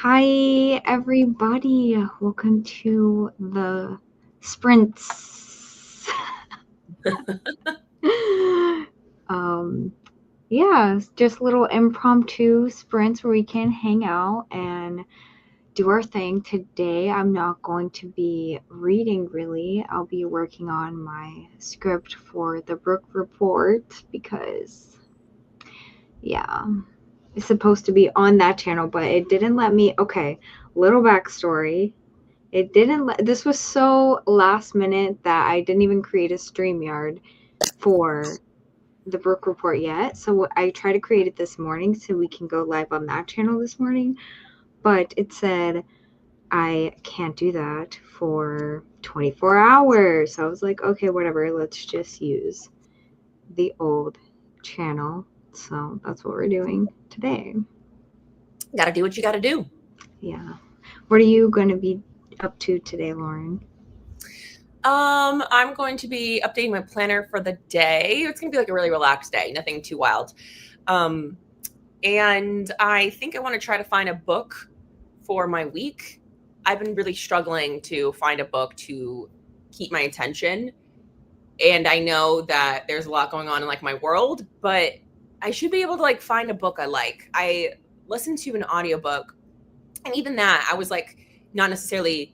Hi, everybody. Welcome to the Sprintsssss. Yeah, just little impromptu sprints where we can hang out and do our thing. Today, I'm not going to be reading really. I'll be working on my script for the Brook Report because, yeah, it's supposed to be on that channel, but it didn't let me. Okay, little backstory. This was so last minute that I didn't even create a StreamYard for the Brook Report yet. So I tried to create it this morning so we can go live on that channel this morning. But it said I can't do that for 24 hours. So I was like, okay, whatever. Let's just use the old channel. So that's what we're doing today. Got to do what you got to do. Yeah. What are you going to be up to today, Lauren? I'm going to be updating my planner for the day. It's going to be like a really relaxed day, nothing too wild. And I think I want to try to find a book for my week. I've been really struggling to find a book to keep my attention. And I know that there's a lot going on in like my world, but I should be able to like find a book I like. I listened to an audiobook, and even that I was like not necessarily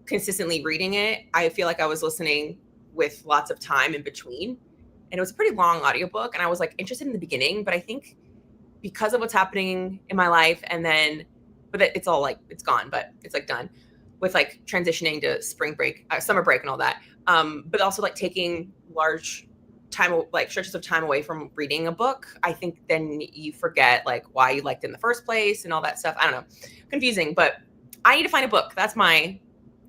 consistently reading it. I feel like I was listening with lots of time in between, and it was a pretty long audiobook, and I was like interested in the beginning, but I think because of what's happening in my life, and then but it's all like it's gone, but it's like done with like transitioning to spring break, summer break and all that, but also like taking large time, like stretches of time away from reading a book. I think then you forget like why you liked it in the first place and all that stuff. I don't know, confusing, but I need to find a book. That's my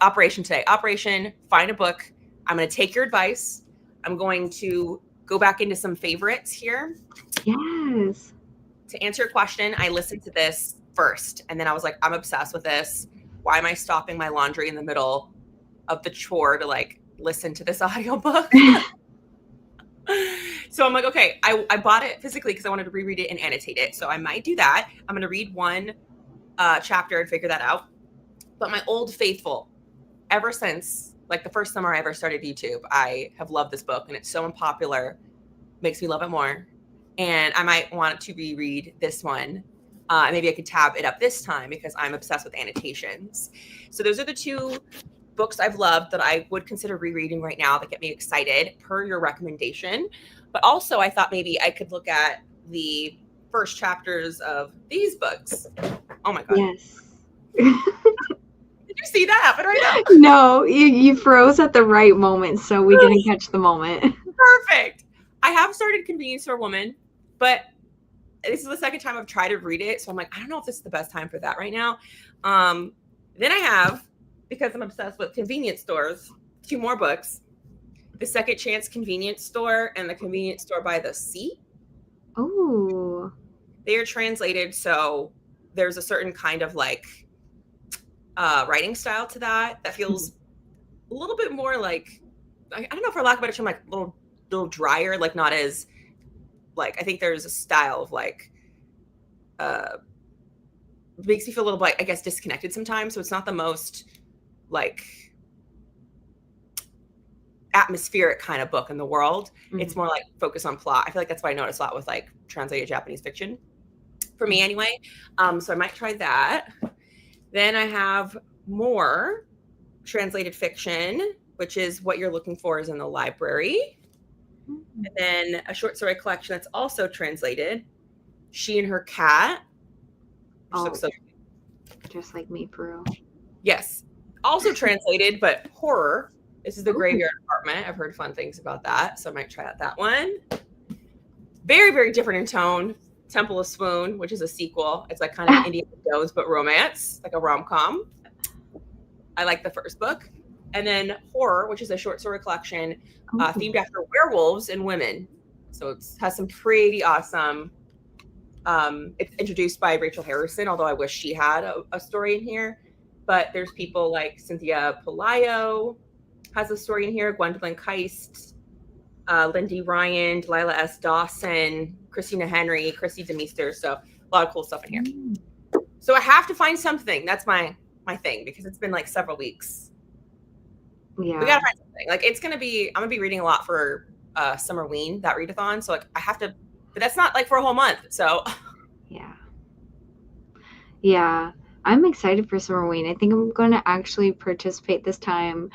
operation today. Operation find a book. I'm going to take your advice. I'm going to go back into some favorites here. Yes. To answer your question, I listened to this first, and then I was like, I'm obsessed with this. Why am I stopping my laundry in the middle of the chore to like listen to this audiobook? So I'm like, okay, I bought it physically because I wanted to reread it and annotate it. So I might do that. I'm going to read one chapter and figure that out. But my old faithful, ever since like the first summer I ever started YouTube, I have loved this book, and it's so unpopular, makes me love it more. And I might want to reread this one. Maybe I could tab it up this time because I'm obsessed with annotations. So those are the two books I've loved that I would consider rereading right now that get me excited per your recommendation. But also I thought maybe I could look at the first chapters of these books. Oh my God. Yes. Did you see that happen right now? No, you froze at the right moment, so we didn't catch the moment. Perfect. I have started Convenience Store Woman, but this is the second time I've tried to read it. So I'm like, I don't know if this is the best time for that right now. Then I have, because I'm obsessed with convenience stores, two more books. The Second Chance Convenience Store and The Convenience Store by the Sea. Oh. They are translated, so there's a certain kind of like writing style to that feels a little bit more like, I don't know, for lack of a better term, like a little drier, like not as like, I think there's a style of like makes me feel a little bit, I guess, disconnected sometimes. So it's not the most like atmospheric kind of book in the world. Mm-hmm. It's more like focus on plot. I feel like that's what I notice a lot with like translated Japanese fiction for me anyway. So I might try that. Then I have more translated fiction, which is What You're Looking For is in the Library. And then a short story collection that's also translated, She and Her Cat. Oh, looks so just like me, Peru. Yes. Also translated, but horror. This is The Graveyard Apartment. I've heard fun things about that, so I might try out that one. Very, very different in tone. Temple of Swoon, which is a sequel. It's like kind of Indiana Jones, but romance, like a rom-com. I like the first book. And then Horror, which is a short story collection themed after werewolves and women. So it has some pretty awesome. It's introduced by Rachel Harrison, although I wish she had a story in here. But there's people like Cynthia Pelayo has a story in here, Gwendolyn Keist, Lindy Ryan, Delilah S. Dawson, Christina Henry, Christy DeMeester. So a lot of cool stuff in here. So I have to find something. That's my thing, because it's been like several weeks. Yeah. We gotta find something. Like I'm gonna be reading a lot for Summer Ween, that readathon. So like I have to, but that's not like for a whole month. So Yeah. Yeah. I'm excited for Summer Ween. I think I'm going to actually participate this time.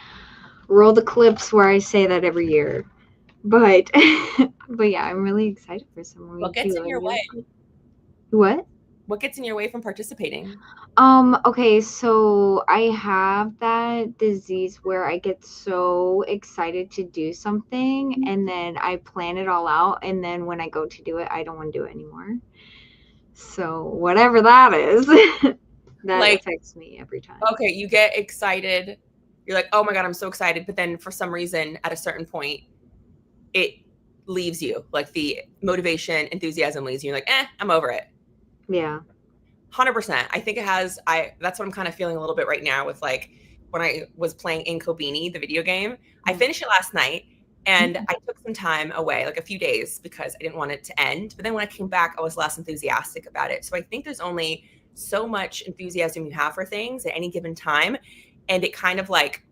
Roll the clips where I say that every year. But but yeah, I'm really excited for Summer Ween what gets too. in your way? What? What gets in your way from participating? Okay, so I have that disease where I get so excited to do something and then I plan it all out and then when I go to do it, I don't want to do it anymore. So whatever that is, that Like, affects me every time. okay, you get excited. You're like, oh my God, I'm so excited. But then for some reason, at a certain point, it leaves you. Like the motivation, enthusiasm leaves you. You're like, I'm over it. Yeah. 100%. I think it has, that's what I'm kind of feeling a little bit right now with like when I was playing Inkobini, the video game. I finished it last night and I took some time away, like a few days, because I didn't want it to end. But then when I came back, I was less enthusiastic about it. So I think there's only so much enthusiasm you have for things at any given time. And it kind of like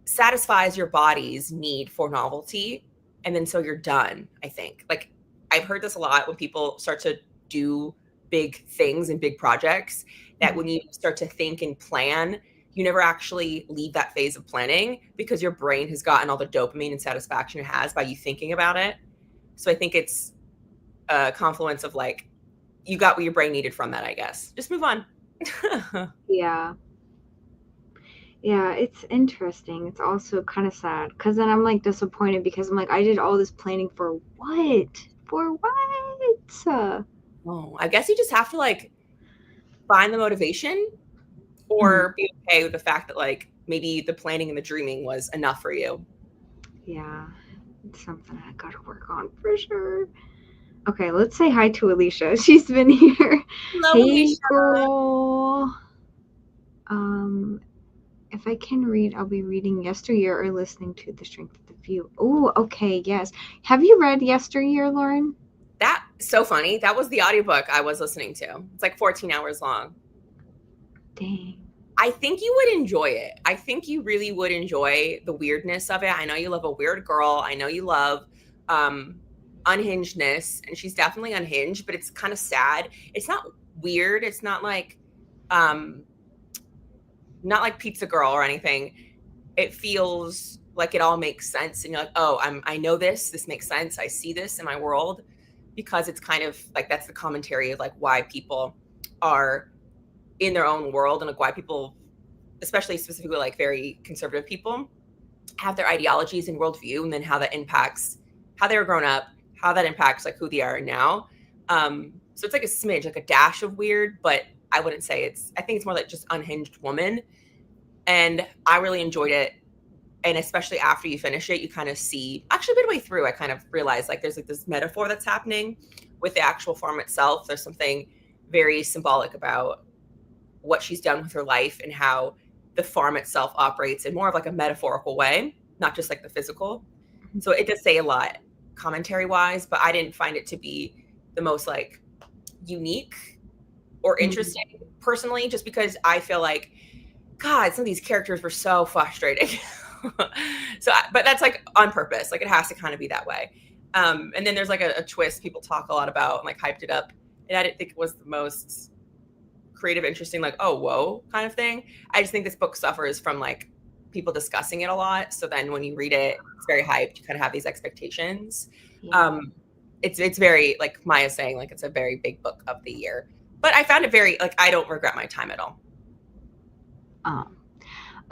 satisfies your body's need for novelty. And then so you're done, I think. Like I've heard this a lot when people start to do big things and big projects, that when you start to think and plan, you never actually leave that phase of planning because your brain has gotten all the dopamine and satisfaction it has by you thinking about it. So I think it's a confluence of like, you got what your brain needed from that, I guess. Just move on. Yeah. Yeah, it's interesting. It's also kind of sad because then I'm like disappointed because I'm like, I did all this planning for what? For what? Oh, I guess you just have to like find the motivation or be okay with the fact that like maybe the planning and the dreaming was enough for you. Yeah, it's something I gotta work on for sure. Okay, let's say hi to Alicia. She's been here. Hello, Hey, Alicia. girl. Um, if I can read, I'll be reading Yesteryear or listening to The Strength of the Few. Oh, okay, yes. Have you read Yesteryear, Lauren? That's so funny. That was the audiobook I was listening to. It's like 14 hours long. Dang. I think you would enjoy it. I think you really would enjoy the weirdness of it. I know you love a weird girl. I know you love unhingedness, and she's definitely unhinged, but it's kind of sad. It's not weird. It's um not like Pizza Girl or anything. It feels like it all makes sense, and you're like, oh, I know this makes sense. I see this in my world, because it's kind of like that's the commentary of like why people are in their own world, and like why people, especially specifically like very conservative people, have their ideologies and worldview, and then how that impacts how they were grown up, how that impacts like who they are now. So it's like a smidge, like a dash of weird, but I wouldn't say I think it's more like just unhinged woman. And I really enjoyed it. And especially after you finish it, you kind of see, actually midway through, I kind of realized like there's like this metaphor that's happening with the actual farm itself. There's something very symbolic about what she's done with her life and how the farm itself operates in more of like a metaphorical way, not just like the physical. So it does say a lot commentary wise, but I didn't find it to be the most like unique or interesting personally, just because I feel like, God, some of these characters were so frustrating. But that's like on purpose. Like it has to kind of be that way. And then there's like a twist people talk a lot about and like hyped it up. And I didn't think it was the most creative, interesting, like, oh, whoa kind of thing. I just think this book suffers from like people discussing it a lot. So then when you read it, it's very hyped. You kind of have these expectations. Yeah. It's very, like Maya saying, like it's a very big book of the year. But I found it very, like, I don't regret my time at all.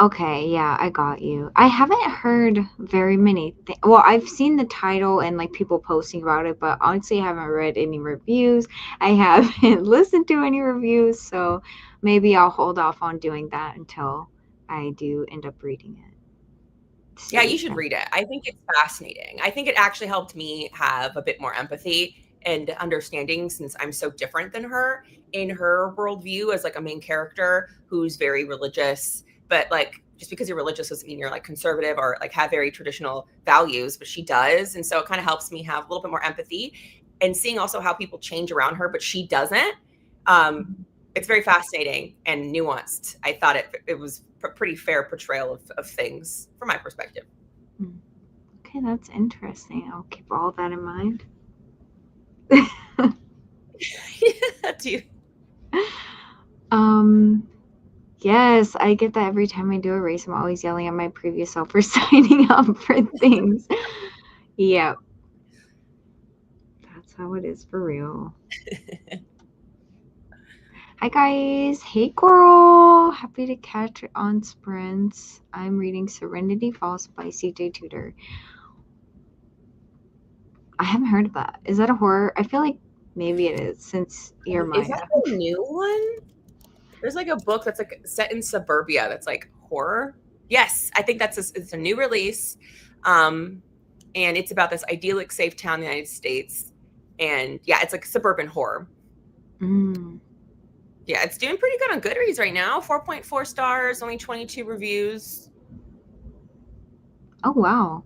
Okay, yeah, I got you. I haven't heard very many well, I've seen the title and like people posting about it, but honestly, I haven't read any reviews. I haven't listened to any reviews, so maybe I'll hold off on doing that until I do end up reading it. Yeah, you should read it. I think it's fascinating. I think it actually helped me have a bit more empathy and understanding, since I'm so different than her in her worldview as like a main character who's very religious. But like, just because you're religious doesn't mean you're like conservative or like have very traditional values, but she does. And so it kind of helps me have a little bit more empathy, and seeing also how people change around her, but she doesn't. it's very fascinating and nuanced. I thought it was a pretty fair portrayal of things from my perspective. Okay, that's interesting. I'll keep all that in mind. Yeah, do you? Yes, I get that every time I do a race. I'm always yelling at my previous self for signing up for things. Yep. That's how it is for real. Hi guys. Hey girl. Happy to catch it on Sprints. I'm reading Serenity Falls by CJ Tudor. I haven't heard of that. Is that a horror? I feel like maybe it is since you're Is Maya. that the new one? There's like a book that's like set in suburbia that's like horror. Yes, I think it's a new release. And it's about this idyllic, safe town in the United States. And yeah, it's like suburban horror. Yeah, it's doing pretty good on Goodreads right now. 4.4 stars, only 22 reviews. Oh wow.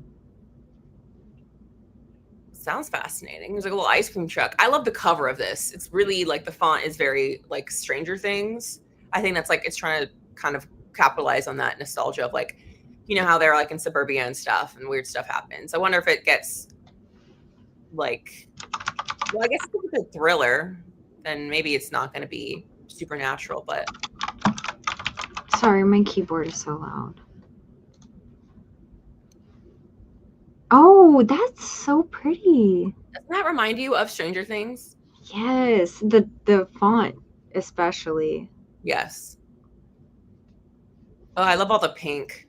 Sounds fascinating. There's like a little ice cream truck. I love the cover of this. It's really like the font is very like Stranger Things. I think that's like it's trying to kind of capitalize on that nostalgia of like, you know how they're like in suburbia and stuff and weird stuff happens. I wonder if it gets like, well, I guess if it's a thriller, then maybe it's not going to be supernatural, but Sorry, my keyboard is so loud. Oh, that's so pretty. doesn't that remind you of Stranger Things? Yes, the font especially. Yes. Oh, I love all the pink.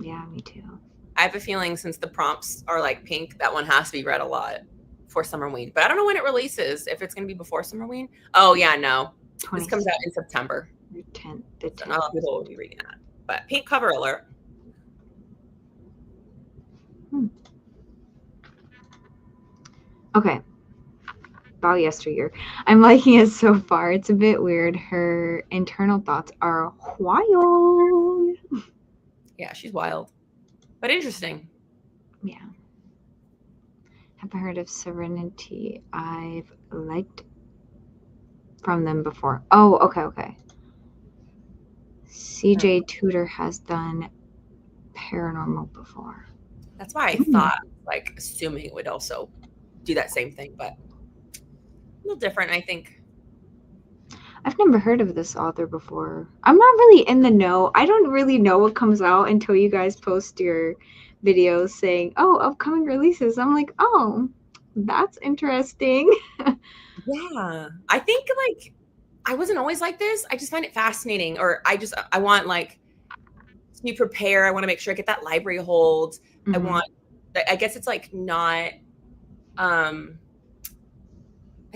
Yeah, me too. I have a feeling since the prompts are like pink, that one has to be read a lot for Summerween. But I don't know when it releases, if it's going to be before Summerween. Oh, yeah, no. This comes out in September. The 10th. The 10th. So not a lot of people will be reading that. But pink cover alert. Okay. About yesteryear. I'm liking it so far. It's a bit weird. Her internal thoughts are wild. Yeah, she's wild. But interesting. Yeah. Haven't heard of Serenity. I've liked from them before. Oh, okay. CJ Tudor has done paranormal before. That's why I thought, like, assuming it would also do that same thing, but a little different, I think. I've never heard of this author before. I'm not really in the know. I don't really know what comes out until you guys post your videos saying, oh, upcoming releases. I'm like, oh, that's interesting. Yeah. I think, like, I wasn't always like this. I just find it fascinating. Or I want, like, to prepare. I want to make sure I get that library hold. Mm-hmm. I guess it's, like, not, I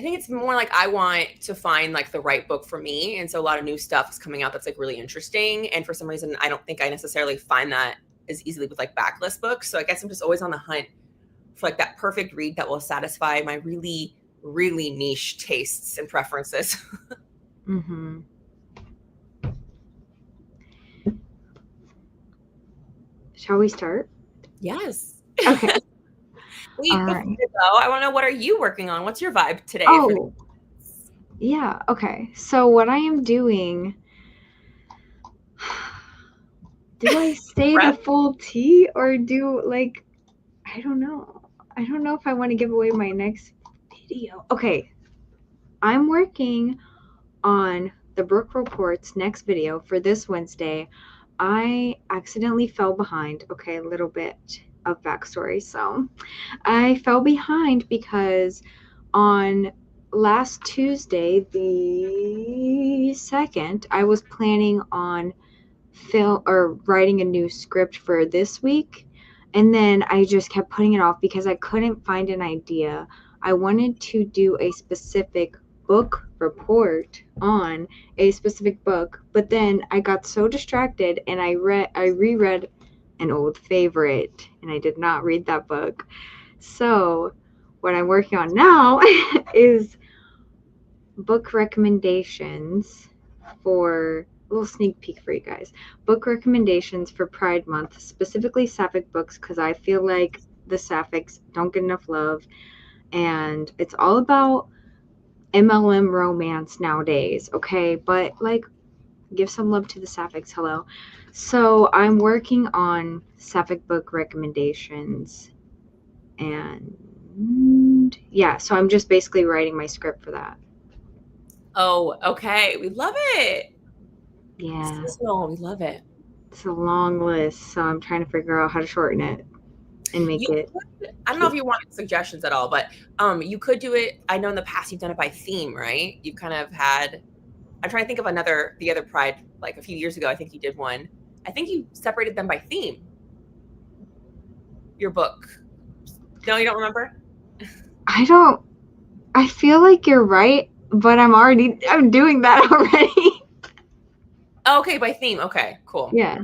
think it's more like I want to find like the right book for me. And so a lot of new stuff is coming out that's like really interesting. And for some reason, I don't think I necessarily find that as easily with like backlist books. So I guess I'm just always on the hunt for like that perfect read that will satisfy my really, really niche tastes and preferences. Mm-hmm. Shall we start? Yes. Okay. Wait, before we go, I want to know, what are you working on? What's your vibe today? Oh, yeah. Okay. So what I am doing, do I say the full tea or do like, I don't know. I don't know if I want to give away my next video. Okay. I'm working on the Brooke Reports next video for this Wednesday. I accidentally fell behind. Okay, a little bit of backstory. So I fell behind because on last Tuesday, the 2nd, I was planning on writing a new script for this week. And then I just kept putting it off because I couldn't find an idea. I wanted to do a specific book report on a specific book, but then I got so distracted and I reread an old favorite and I did not read that book. So what I'm working on now is book recommendations for a little sneak peek for you guys. Book recommendations for Pride Month, specifically sapphic books, because I feel like the sapphics don't get enough love. And it's all about MLM romance nowadays, okay? But like, give some love to the sapphics. Hello. So I'm working on sapphic book recommendations, and yeah, so I'm just basically writing my script for that. Oh, okay. We love it. Yeah, Seasonal. We love it. it's a long list, so I'm trying to figure out how to shorten it and make You it could, I don't know if cute. you want suggestions at all, but you could do it. I know in the past you've done it by theme, right? You've kind of had. I'm trying to think of the other Pride, like a few years ago. I think you did one. I think you separated them by theme. Your book. No, you don't remember? I don't. I feel like you're right, but I'm doing that already. Oh, okay, by theme. Okay, cool. Yeah,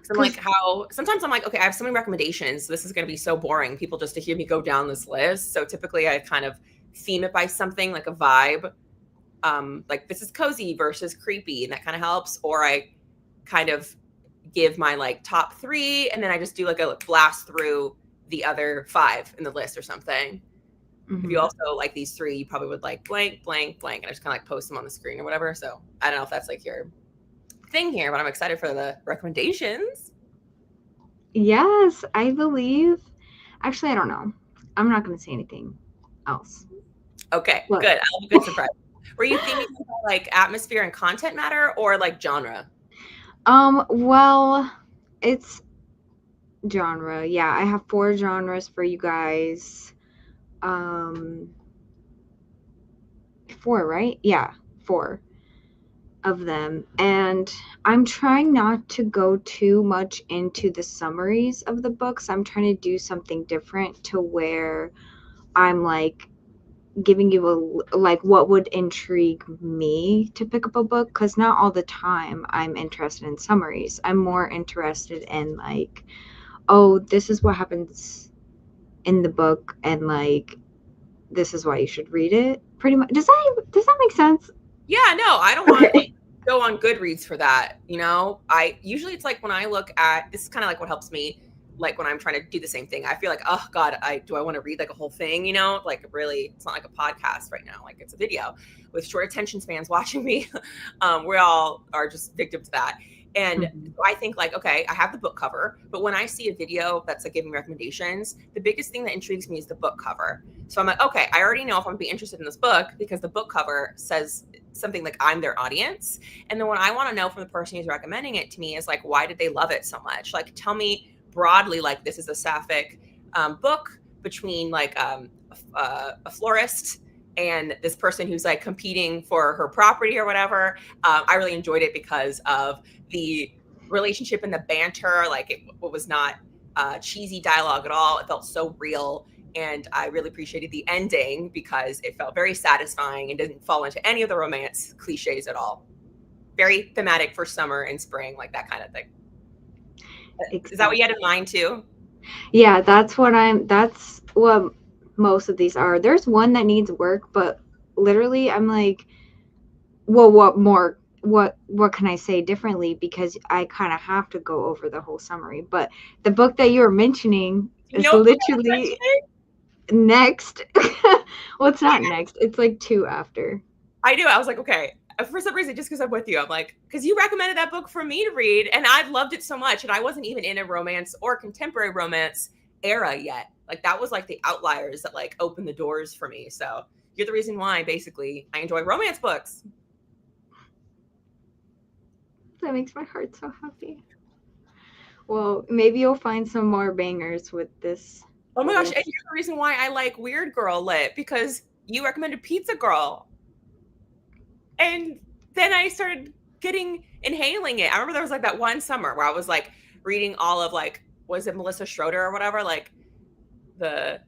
So I'm like, because how sometimes I'm like, okay, I have so many recommendations. So this is going to be so boring, people just to hear me go down this list. So typically I kind of theme it by something like a vibe. Like this is cozy versus creepy, and that kind of helps. Or I kind of give my like top three, and then I just do like a blast through the other five in the list or something. If you also like these three, you probably would like blank, blank, blank, and I just kind of like post them on the screen or whatever. So I don't know if that's like your thing here, but I'm excited for the recommendations. yes, I believe. Actually, I don't know. I'm not going to say anything else. Okay, But good. I'll be good surprise. Were you thinking like atmosphere and content matter or like genre? well, it's genre. Yeah, I have 4 genres for you guys. Um, 4, right? Yeah, 4 of them. And I'm trying not to go too much into the summaries of the books. I'm trying to do something different to where I'm like giving you a like what would intrigue me to pick up a book, because not all the time I'm interested in summaries. I'm more interested in like, oh, this is what happens in the book, and like this is why you should read it. Pretty much. Does that make sense? Yeah, no, I don't want Okay. go on Goodreads for that. I usually it's like when I look at this is kind of like what helps me, like when I'm trying to do the same thing. I feel like, oh God, I want to read like a whole thing, like really, it's not like a podcast right now, like it's a video with short attention spans watching me. We all are just victims to that. And Mhm. so I think like, okay, I have the book cover, but when I see a video that's like giving recommendations, the biggest thing that intrigues me is the book cover. So I'm like, okay, I already know if I'm gonna be interested in this book because the book cover says something like I'm their audience. And then what I want to know from the person who's recommending it to me is like, why did they love it so much? Like, tell me broadly, like, this is a sapphic book between like a florist and this person who's like competing for her property or whatever. I really enjoyed it because of the relationship and the banter. Like, it was not cheesy dialogue at all. It felt so real. And I really appreciated the ending because it felt very satisfying and didn't fall into any of the romance cliches at all. Very thematic for summer and spring, like that kind of thing. Is that what you had Exactly. in mind too? Yeah, that's what most of these are. There's one that needs work, but literally I'm like, well, what can I say differently, because I kind of have to go over the whole summary. But the book that you were mentioning Do you is know what book I was literally mentioning? next. Well, it's not next. It's like 2 after. I knew. I was like, okay. For some reason, just because I'm with you, I'm like, because you recommended that book for me to read, and I loved it so much, and I wasn't even in a romance or contemporary romance era yet. Like that was like the outliers that like opened the doors for me. So you're the reason why, basically, I enjoy romance books. That makes my heart so happy. Well, maybe you'll find some more bangers with this Oh my gosh, and list. you're the reason why I like Weird Girl Lit because you recommended Pizza Girl. And then I started getting inhaling it. I remember there was like that one summer where I was like reading all of like, was it Melissa Schroeder or whatever? Like the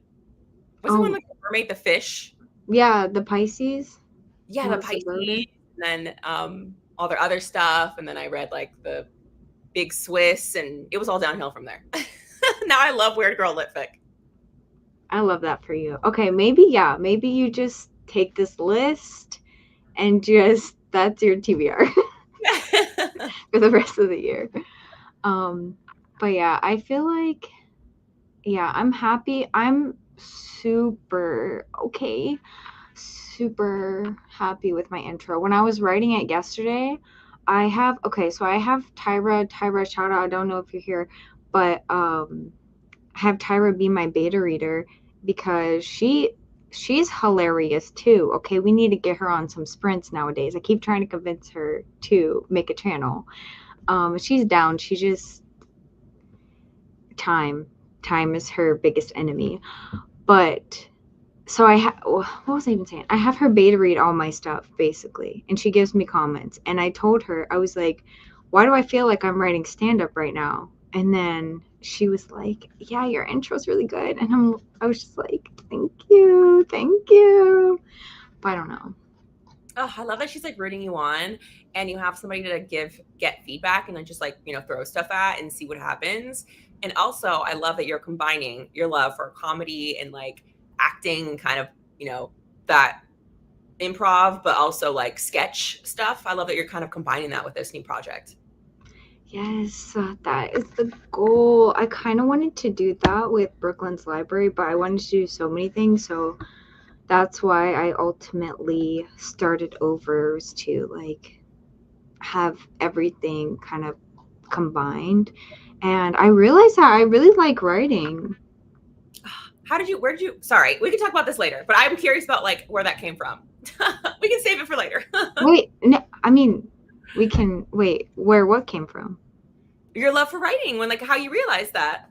was it one Oh, like the mermaid, the fish? yeah, the Pisces, Yeah, the Melissa Pisces, Broder. and then all their other stuff. And then I read like the Big Swiss, and it was all downhill from there. Now I love Weird Girl Lit fic. I love that for you. Okay, maybe you just take this list and just that's your TBR for the rest of the year. Um, but yeah, I feel like, yeah, I'm happy. I'm super okay, super happy with my intro. When I was writing it yesterday, I have Tyra, shout out. I don't know if you're here, but have Tyra be my beta reader because she's hilarious too. Okay, we need to get her on some sprints nowadays. I keep trying to convince her to make a channel. She's down. She just time. Time is her biggest enemy. But so what was I even saying? I have her beta read all my stuff basically, and she gives me comments. And I told her, I was like, "Why do I feel like I'm writing stand up right now?" And then she was like, "Yeah, your intro's really good." And I was just like, "Thank you, thank you." But I don't know. Oh, I love that she's like rooting you on and you have somebody to get feedback and then just like, throw stuff at and see what happens. And also, I love that you're combining your love for comedy and like acting and kind of, that improv, but also like sketch stuff. I love that you're kind of combining that with this new project. Yes, that is the goal. I kind of wanted to do that with Brooklyn's Library, but I wanted to do so many things, so that's why I ultimately started over to like have everything kind of combined. And I realized that I really like writing. Where did you, sorry, we can talk about this later, but I'm curious about like where that came from. We can save it for later. Wait, no, I mean, we can wait, where what came from? Your love for writing, when like how you realized that.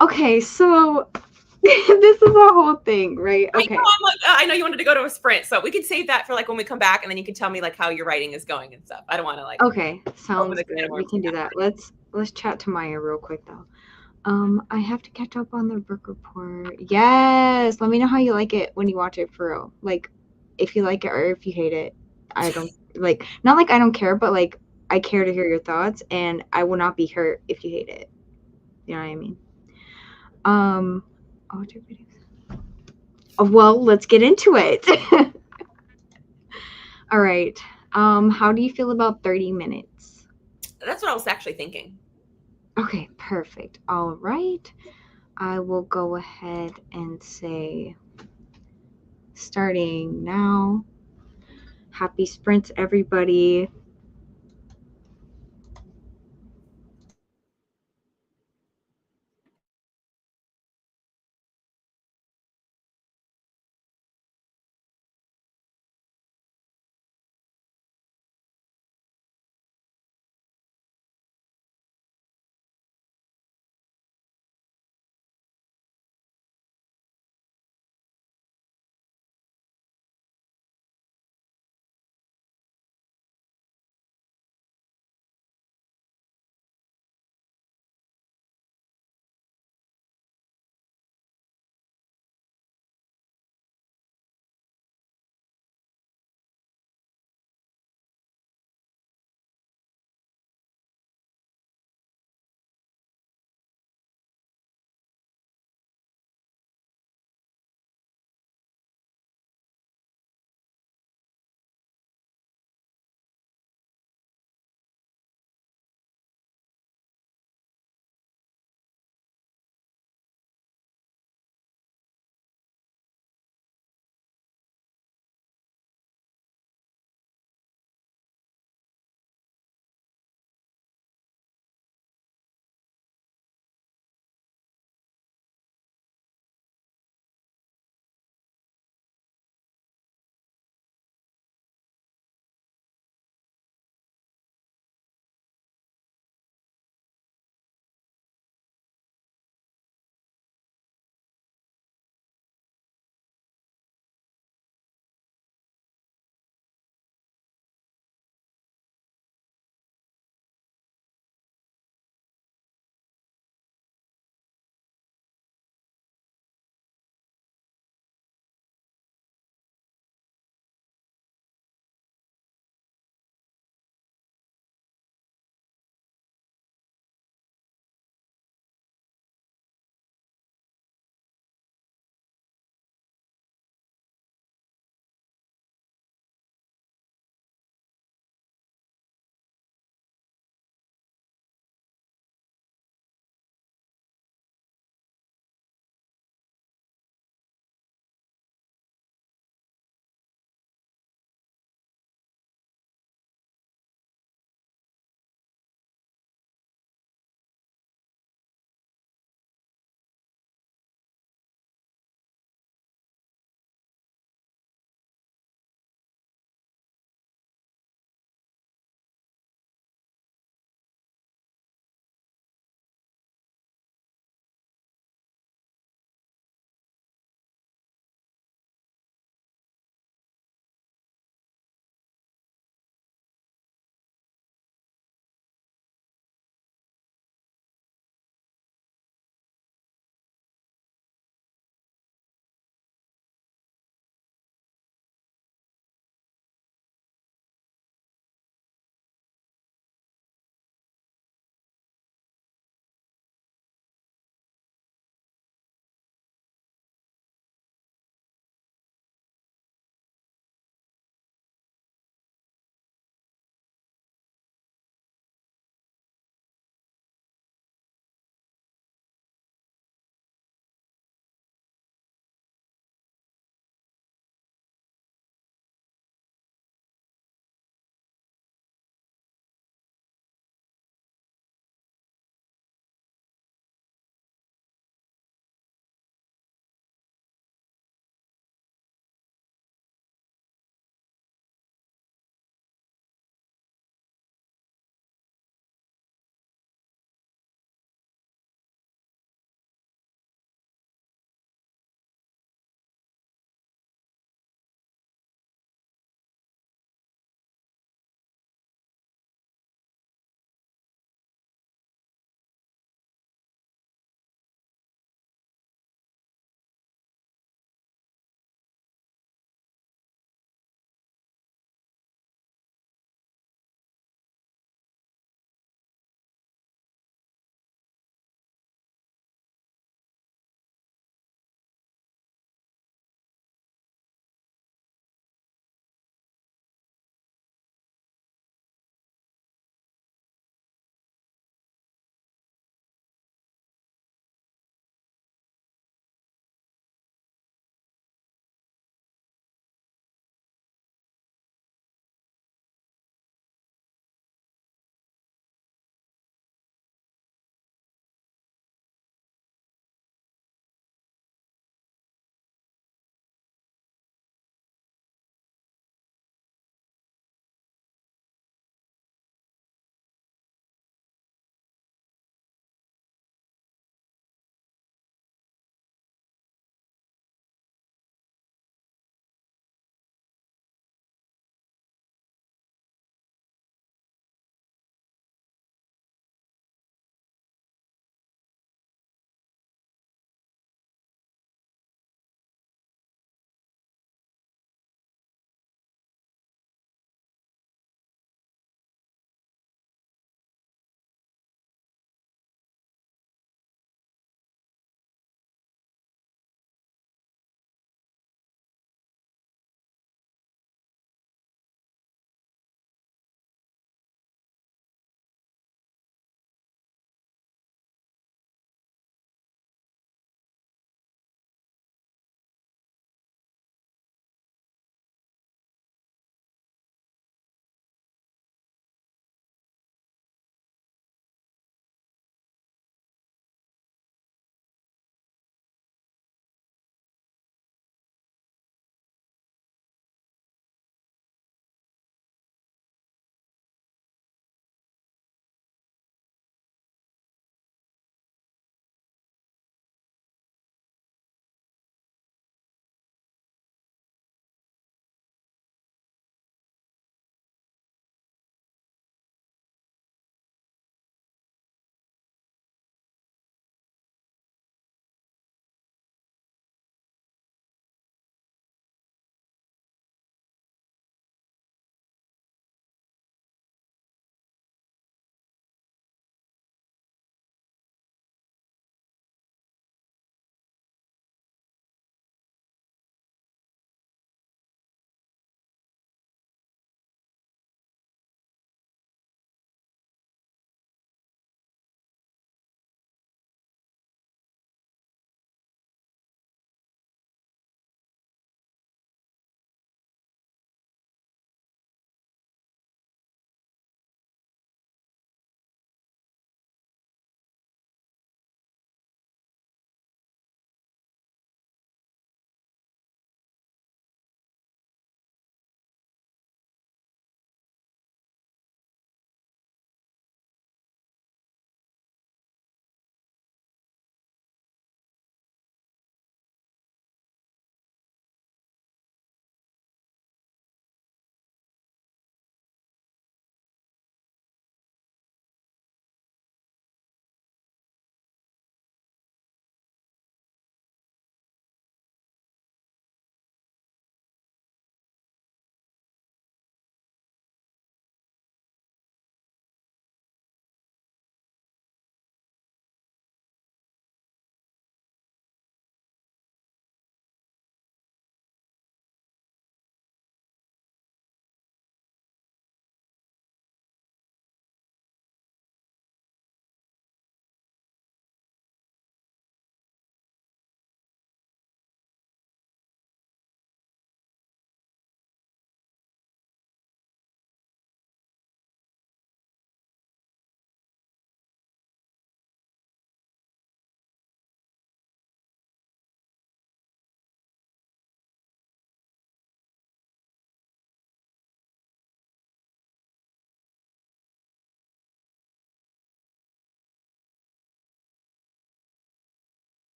Okay, so this is a whole thing, right? I know Okay. I'm like, I know you wanted to go to a sprint, so we could save that for like when we come back, and then you can tell me like how your writing is going and stuff. I don't want to like Okay, open sounds the can of good. We worms can do now. that. Let's chat to Maya real quick though. I have to catch up on the book report. Yes, let me know how you like it when you watch it for real. Like, if you like it or if you hate it. I don't like not like I don't care, but like I care to hear your thoughts, and I will not be hurt if you hate it. You know what I mean? Um, oh, well, let's get into it. All right. How do you feel about 30 minutes? That's what I was actually thinking. Okay, perfect. All right. I will go ahead and say starting now. Happy sprints, everybody.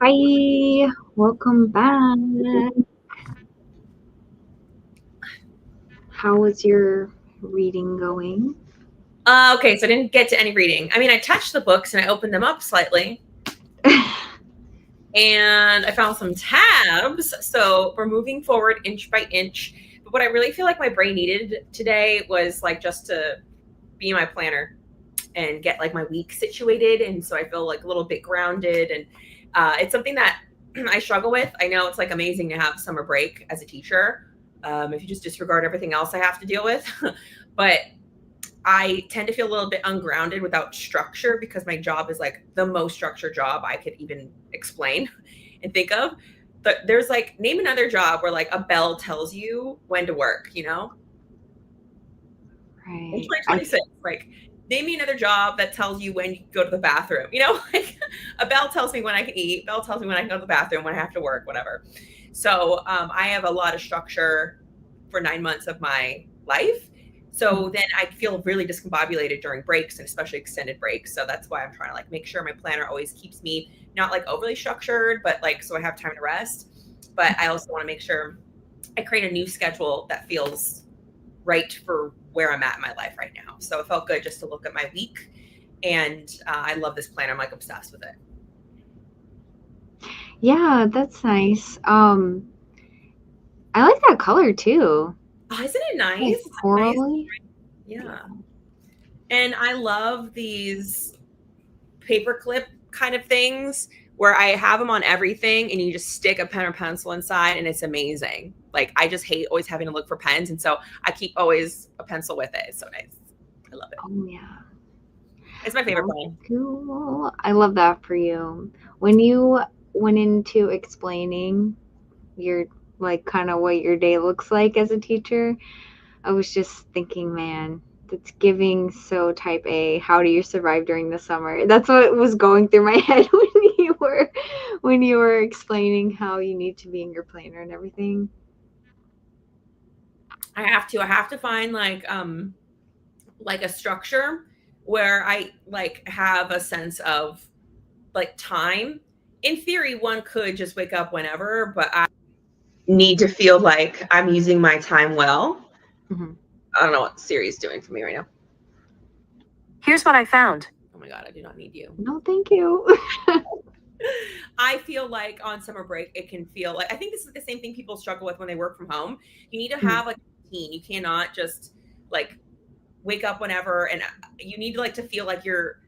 Hi, welcome back. How was your reading going? Okay, so I didn't get to any reading. I mean, I touched the books and I opened them up slightly, and I found some tabs. So we're moving forward inch by inch. But what I really feel like my brain needed today was like just to be in my planner and get like my week situated. And so I feel like a little bit grounded. And it's something that I struggle with. I know it's like amazing to have summer break as a teacher. If you just disregard everything else I have to deal with. But I tend to feel a little bit ungrounded without structure because my job is like the most structured job I could even explain and think of. But there's like, name another job where like a bell tells you when to work, you know? In Right. 2026, like, name me another job that tells you when you go to the bathroom, you know? Like, a bell tells me when I can eat, bell tells me when I can go to the bathroom, when I have to work, whatever. So I have a lot of structure for 9 months of my life. So then I feel really discombobulated during breaks and especially extended breaks. So that's why I'm trying to like make sure my planner always keeps me not like overly structured, but like so I have time to rest. But I also want to make sure I create a new schedule that feels right for where I'm at in my life right now. So it felt good just to look at my week. And I love this planner. I'm like obsessed with it. Yeah, that's nice. I like that color too. Oh, isn't it Like nice? Nice. corally. Yeah. And I love these paperclip kind of things where I have them on everything and you just stick a pen or pencil inside and it's amazing. Like I just hate always having to look for pens. And so I keep always a pencil with it. It's so nice. I love it. Oh yeah. It's my favorite Oh, pen. cool. I love that for you. When you went into explaining your like kind of what your day looks like as a teacher, I was just thinking, man, that's giving so type A. How do you survive during the summer? That's what was going through my head when you were explaining how you need to be in your planner and everything. I have to find like a structure where I like have a sense of like time. In theory, one could just wake up whenever, but I need to feel like I'm using my time well. Hmm. I don't know what Siri's doing for me right now. Here's what I found. Oh my God, I do not need you. No, thank you. I feel like on summer break, it can feel like I think this is the same thing people struggle with when they work from home. You need to have like a routine. You cannot just like wake up whenever, and you need to like to feel like your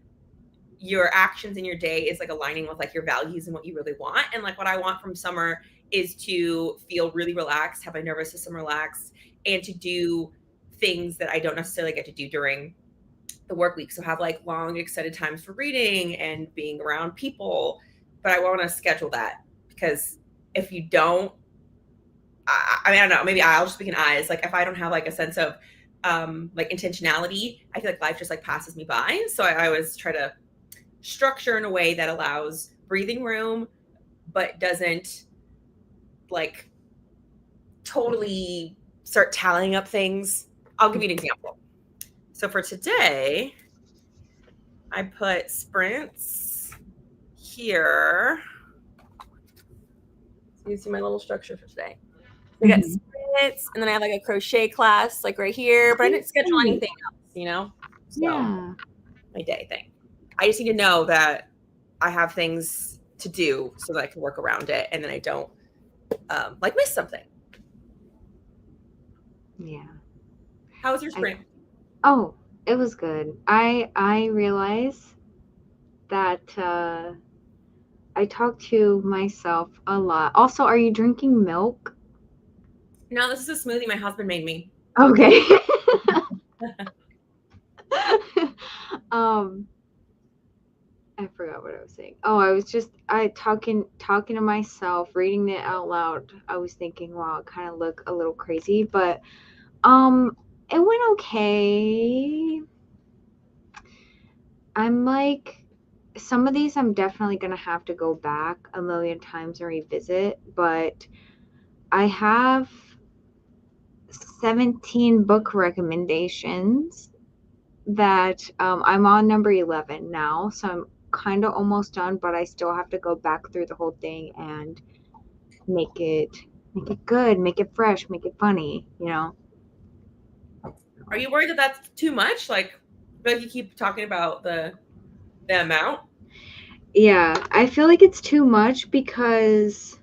actions in your day is like aligning with like your values and what you really want. And like what I want from summer is to feel really relaxed, have my nervous system relaxed, and to do things that I don't necessarily get to do during the work week. So have like long extended times for reading and being around people. But I want to schedule that because if you don't, I mean, I don't know, maybe I'll just speak in eyes. Like if I don't have like a sense of like intentionality, I feel like life just like passes me by. So I always try to structure in a way that allows breathing room, but doesn't like totally start tallying up things. I'll give you an example. So for today, I put sprints here. So you see my little structure for today. I got sprints, and then I have like a crochet class like right here, but I didn't schedule anything else, you know? So Yeah. my day thing. I just need to know that I have things to do so that I can work around it and then I don't like miss something. Yeah. How was your sprint? Oh, it was good. I realize that I talk to myself a lot. Also, are you drinking milk? No, this is a smoothie my husband made me. Okay. um, I forgot what I was saying. Oh, I was just I talking to myself, reading it out loud. I was thinking, wow, it kind of look a little crazy, but it went okay. I'm like some of these I'm definitely gonna have to go back a million times and revisit, but I have 17 book recommendations that I'm on number 11 now, so I'm kind of almost done, but I still have to go back through the whole thing and make it good, make it fresh, make it funny, you know. Are you worried that that's too much? Like you keep talking about the amount. Yeah, I feel like it's too much because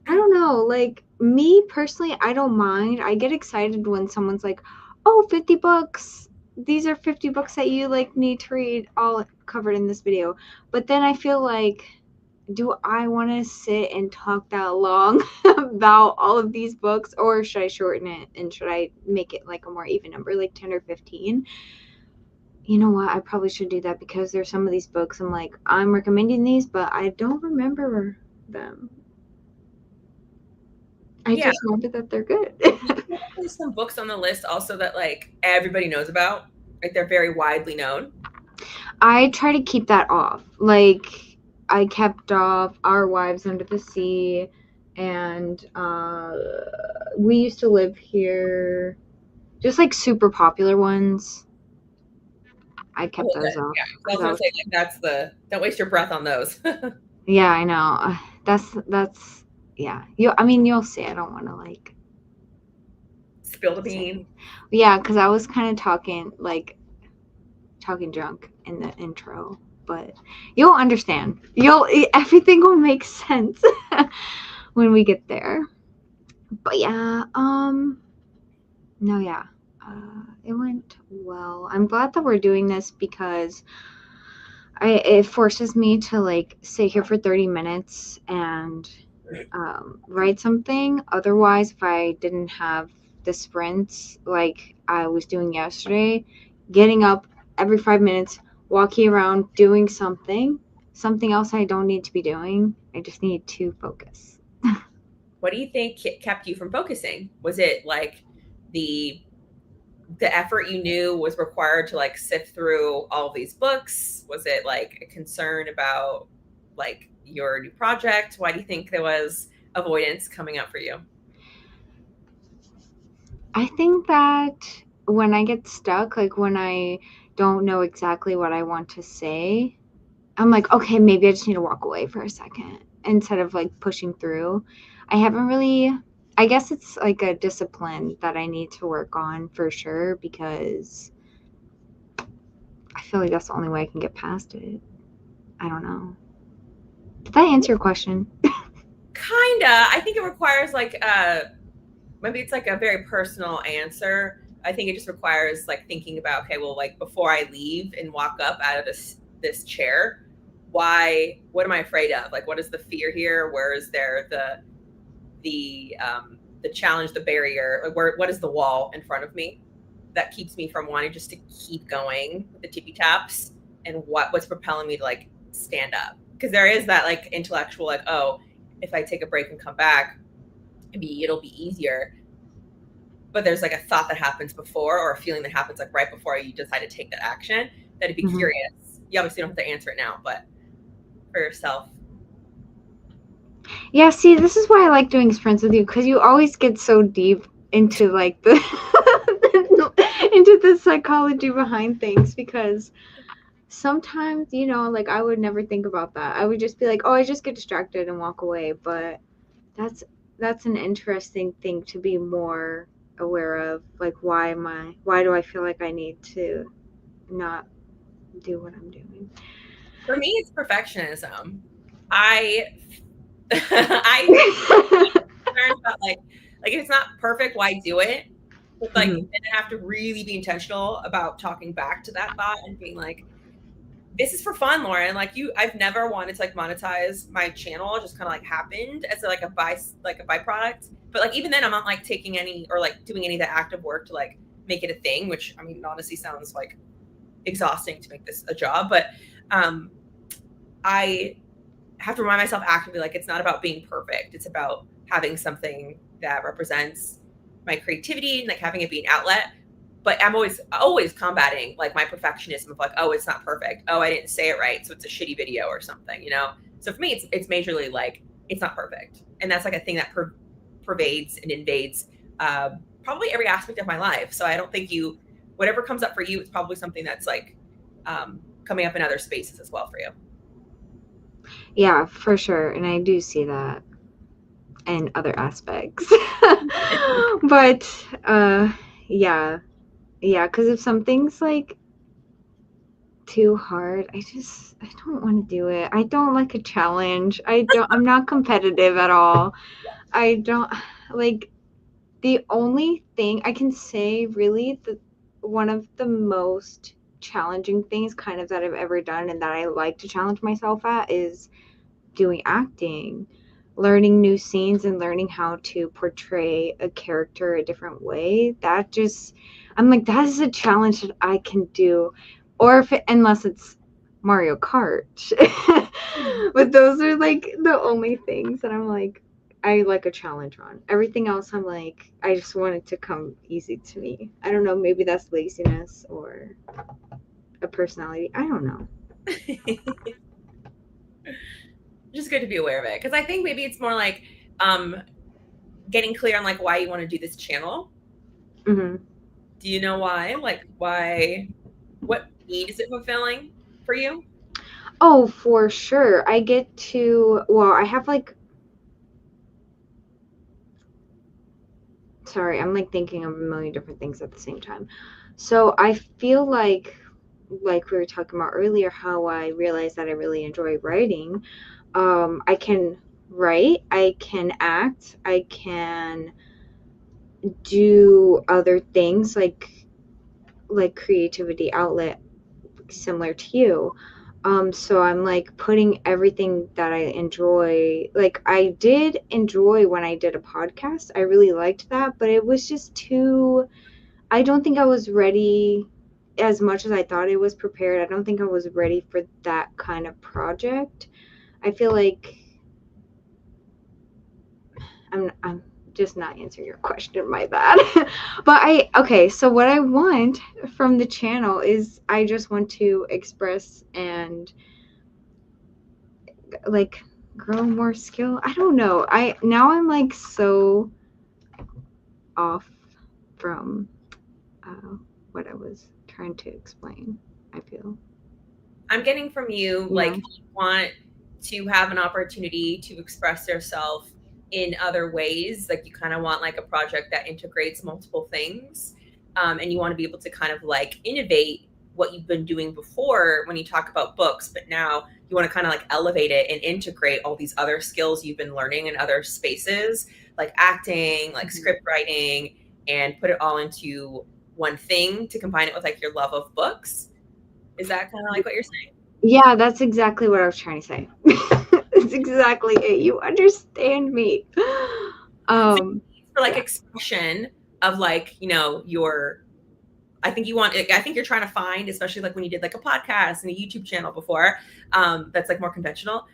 I don't know, like me personally, I don't mind. I get excited when someone's like, "Oh, 50 books. These are 50 books that you like need to read all covered in this video." But then I feel like, do I want to sit and talk that long about all of these books, or should I shorten it and should I make it like a more even number, like 10 or 15? You know what? I probably should do that because there's some of these books I'm like, I'm recommending these, but I don't remember them. I Yeah. just remember that they're good. There's some books on the list also that like everybody knows about. Like they're very widely known. I try to keep that off. Like, I kept off Our Wives Under the Sea, and We Used to Live Here. Just like super popular ones. I kept Oh, those off. yeah. I was Cause I gonna was, say like that's the don't waste your breath on those. yeah, I know. That's, yeah. I mean, you'll see. I don't want to like Spill the say. beans. Yeah, because I was kind of talking drunk in the intro, but you'll understand. Everything will make sense when we get there. But yeah, no, yeah, it went well. I'm glad that we're doing this because it forces me to like sit here for 30 minutes and write something. Otherwise, if I didn't have the sprints like I was doing yesterday, getting up every 5 minutes, walking around, doing something else I don't need to be doing. I just need to focus. What do you think kept you from focusing? Was it like the effort you knew was required to like sift through all these books? Was it like a concern about like your new project? Why do you think there was avoidance coming up for you? I think that when I get stuck, like when I don't know exactly what I want to say, I'm like, okay, maybe I just need to walk away for a second instead of like pushing through. I haven't really, I guess it's like a discipline that I need to work on for sure because I feel like that's the only way I can get past it. I don't know. Did that answer your question? Kinda. I think it requires like maybe it's like a very personal answer. I think it just requires like thinking about, okay, well, like before I leave and walk up out of this chair, what am I afraid of? Like what is the fear here? Where is there the challenge, the barrier? Like what is the wall in front of me that keeps me from wanting just to keep going with the tippy taps, and what's propelling me to like stand up? Because there is that like intellectual like, oh, if I take a break and come back, maybe it'll be easier. But there's like a thought that happens before, or a feeling that happens like right before you decide to take that action, that it'd be Mm-hmm. curious. You obviously don't have to answer it now, but for yourself. Yeah, see, this is why I like doing sprints with you because you always get so deep into like the into the psychology behind things because sometimes, like I would never think about that. I would just be like, "Oh, I just get distracted and walk away." But that's that's an interesting thing to be more aware of. Like why do I feel like I need to not do what I'm doing? For me, it's perfectionism. I I concerned about like if it's not perfect, why do it? But like Mhm. then I have to really be intentional about talking back to that thought and being like, this is for fun, Lauren. Like I've never wanted to like monetize my channel. It just kind of like happened as like a byproduct. But like even then, I'm not like taking any or like doing any of the active work to like make it a thing. Which I mean, honestly, sounds like exhausting to make this a job. But um, I have to remind myself actively like it's not about being perfect. It's about having something that represents my creativity and like having it be an outlet. But I'm always combating like my perfectionism of like, oh, it's not perfect. Oh, I didn't say it right, so it's a shitty video or something, you know. So for me, it's majorly like it's not perfect, and that's like a thing that pervades and invades probably every aspect of my life. So I don't think whatever comes up for you, it's probably something that's like coming up in other spaces as well for you. Yeah, for sure. And I do see that in other aspects. But yeah. Yeah, because if something's like too hard, I don't want to do it. I don't like a challenge. I'm not competitive at all. I don't like the only thing I can say really one of the most challenging things kind of that I've ever done and that I like to challenge myself at is doing acting, learning new scenes and learning how to portray a character a different way. I'm like, that is a challenge that I can do. Or unless it's Mario Kart. But those are like the only things that I'm like, I like a challenge on. Everything else, I'm like, I just want it to come easy to me. I don't know, maybe that's laziness or a personality. I don't know. Just good to be aware of it, because I think maybe it's more like getting clear on like why you want to do this channel. Mm-hmm. Do you know why? Like why? What need is it fulfilling for you? Oh, for sure. I have like, sorry, I'm like thinking of a million different things at the same time. So I feel like we were talking about earlier, how I realized that I really enjoy writing. I can write, I can act, I can do other things like creativity outlet similar to you. So I'm like putting everything that I enjoy. Like I did enjoy when I did a podcast. I really liked that, but it was just too, I don't think I was ready as much as I thought I was prepared. I don't think I was ready for that kind of project. I feel like I'm just not answering your question, my bad. But okay, so what I want from the channel is I just want to express and like grow more skill. I don't know. I'm like so off from what I was trying to explain. I feel. I'm getting from you like Yeah. you want to have an opportunity to express yourself in other ways. Like you kind of want like a project that integrates multiple things, and you want to be able to kind of like innovate what you've been doing before when you talk about books, but now you want to kind of like elevate it and integrate all these other skills you've been learning in other spaces, like acting, like script writing, and put it all into one thing to combine it with like your love of books. Is that kind of like what you're saying? Yeah, that's exactly what I was trying to say. That's exactly it. You understand me. So Um, for like yeah. expression of like, you know, I think you're trying to find, especially like when you did like a podcast and a YouTube channel before, that's like more conventional.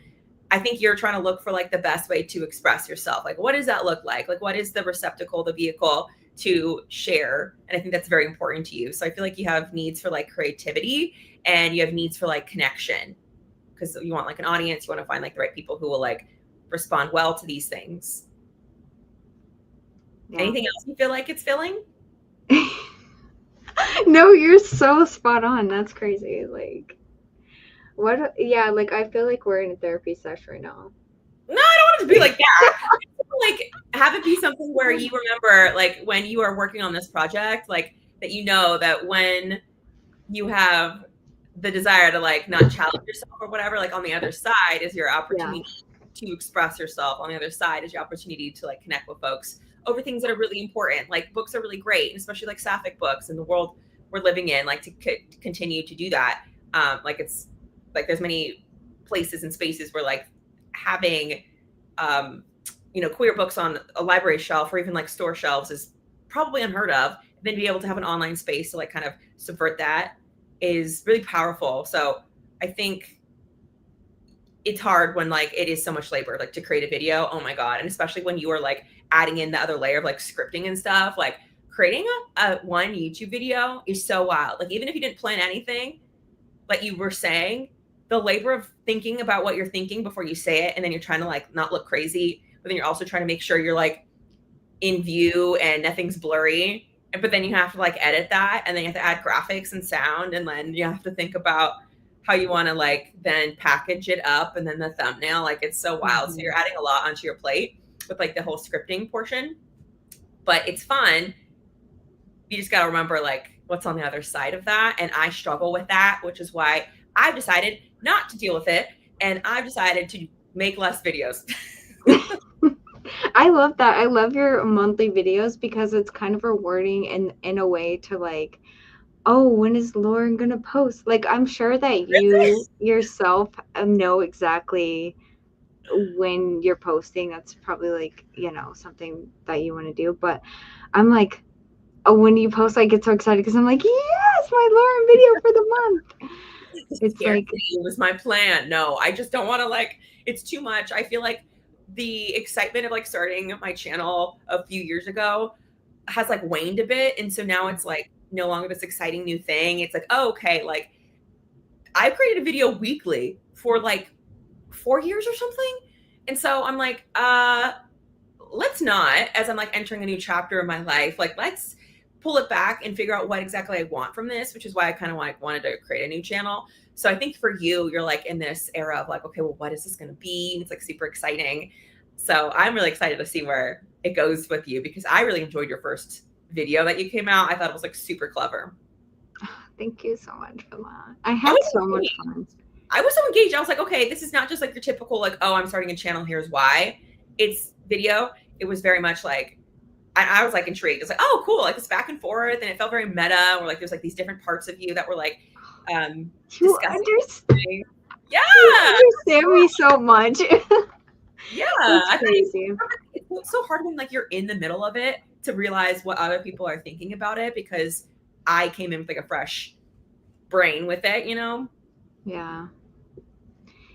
I think you're trying to look for like the best way to express yourself. Like, what does that look like? Like, what is the receptacle, the vehicle to share? And I think that's very important to you. So I feel like you have needs for like creativity and you have needs for like connection, because you want like an audience. You want to find like the right people who will like respond well to these things. Yeah. Anything else you feel like it's filling? No, you're so spot on. That's crazy. Like, what? Yeah, like I feel like we're in a therapy session right now. No, I don't want it to be like that. Like have it be something where you remember like when you are working on this project, like that you know that when you have the desire to like not challenge yourself or whatever, like on the other side is your Yeah. opportunity to express yourself. On the other side is your opportunity to like connect with folks over things that are really important. Like books are really great, and especially like sapphic books in the world we're living in, like to continue to do that. Like it's like there's many places and spaces where like having you know, queer books on a library shelf or even like store shelves is probably unheard of. And then to be able to have an online space to like kind of subvert that is really powerful. So I think it's hard when like it is so much labor, like to create a video. Oh my God. And especially when you are like adding in the other layer of like scripting and stuff, like creating a one YouTube video is so wild. Like even if you didn't plan anything, like you were saying, the labor of thinking about what you're thinking before you say it, and then you're trying to like not look crazy, but then you're also trying to make sure you're like in view and nothing's blurry. But then you have to like edit that, and then you have to add graphics and sound, and then you have to think about how you want to like then package it up and then the thumbnail. Like it's so wild. So Mhm. you're adding a lot onto your plate with like the whole scripting portion, but it's fun. You just got to remember like what's on the other side of that. And I struggle with that, which is why I've decided not to deal with it. And I've decided to make less videos. I love that. I love your monthly videos because it's kind of rewarding in a way to like, oh, when is Lauren gonna post? Like, I'm sure that you yourself know exactly when you're posting. That's probably like, something that you want to do. But I'm like, oh, when you post, I get so excited because I'm like, yes, my Lauren video for the month. It's like, It was my plan. No, I just don't want to like, it's too much. I feel like the excitement of like starting my channel a few years ago has like waned a bit. And so now it's like no longer this exciting new thing. It's like, oh, okay, like I created a video weekly for like 4 years or something. And so I'm like, let's not, as I'm like entering a new chapter of my life, like let's pull it back and figure out what exactly I want from this, which is why I kind of like wanted to create a new channel. So I think for you, you're like in this era of like, okay, well, what is this going to be? And it's like super exciting. So I'm really excited to see where it goes with you because I really enjoyed your first video that you came out. I thought it was like super clever. thank you so much for that. I I had was so much fun. I was so engaged. I was like, okay, this is not just like your typical like, oh, I'm starting a channel. Here's why. It's video. It was very much like I was like intrigued. It's like, oh, cool, like it's back and forth, and it felt very meta. Where like there's like these different parts of you that were like You discussing. understand, Yeah, you understand me so much. yeah. It's I thought crazy. it's so hard when like you're in the middle of it to realize what other people are thinking about it because I came in with like a fresh brain with it, you know. Yeah.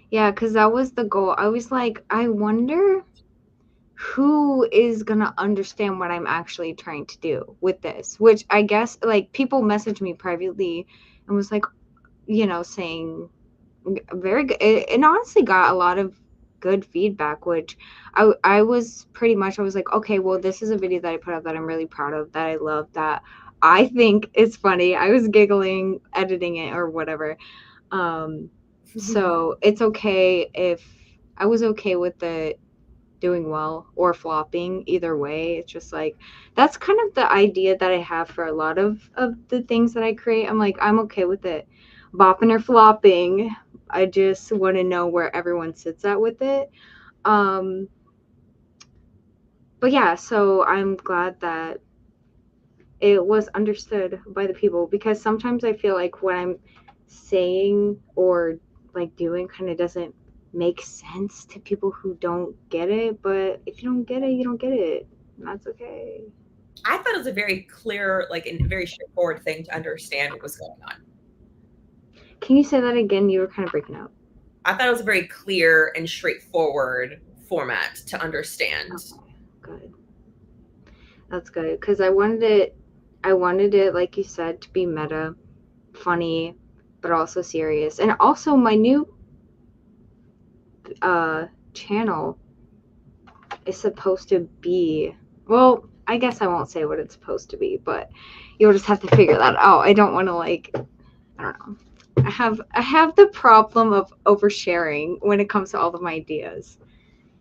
Yeah, because that was the goal. I was like, I wonder who is gonna understand what I'm actually trying to do with this, which I guess like people messaged me privately and was like, saying very good. It honestly got a lot of good feedback, which I was pretty much, I was like, okay, well, this is a video that I put up that I'm really proud of, that I love, that I think is funny. I was giggling editing it or whatever. So it's okay if I was okay with the doing well or flopping. Either way, it's just like that's kind of the idea that I have for a lot of the things that I create. I'm like, I'm okay with it bopping or flopping. I just want to know where everyone sits at with it. um but yeah, so I'm glad that it was understood by the people, because sometimes I feel like what I'm saying or like doing kind of doesn't make sense to people who don't get it. But if you don't get it, you don't get it. And that's okay. I thought it was a very clear, like, and very straightforward thing to understand what was going on. Can you say that again? You were kind of breaking up. I thought it was a very clear and straightforward format to understand. Okay, good. That's good, because I wanted it, like you said, to be meta, funny, but also serious. And also my new channel is supposed to be, well, I guess I won't say what it's supposed to be, but you'll just have to figure that out. I don't want to like, I don't know. I have the problem of oversharing when it comes to all of my ideas.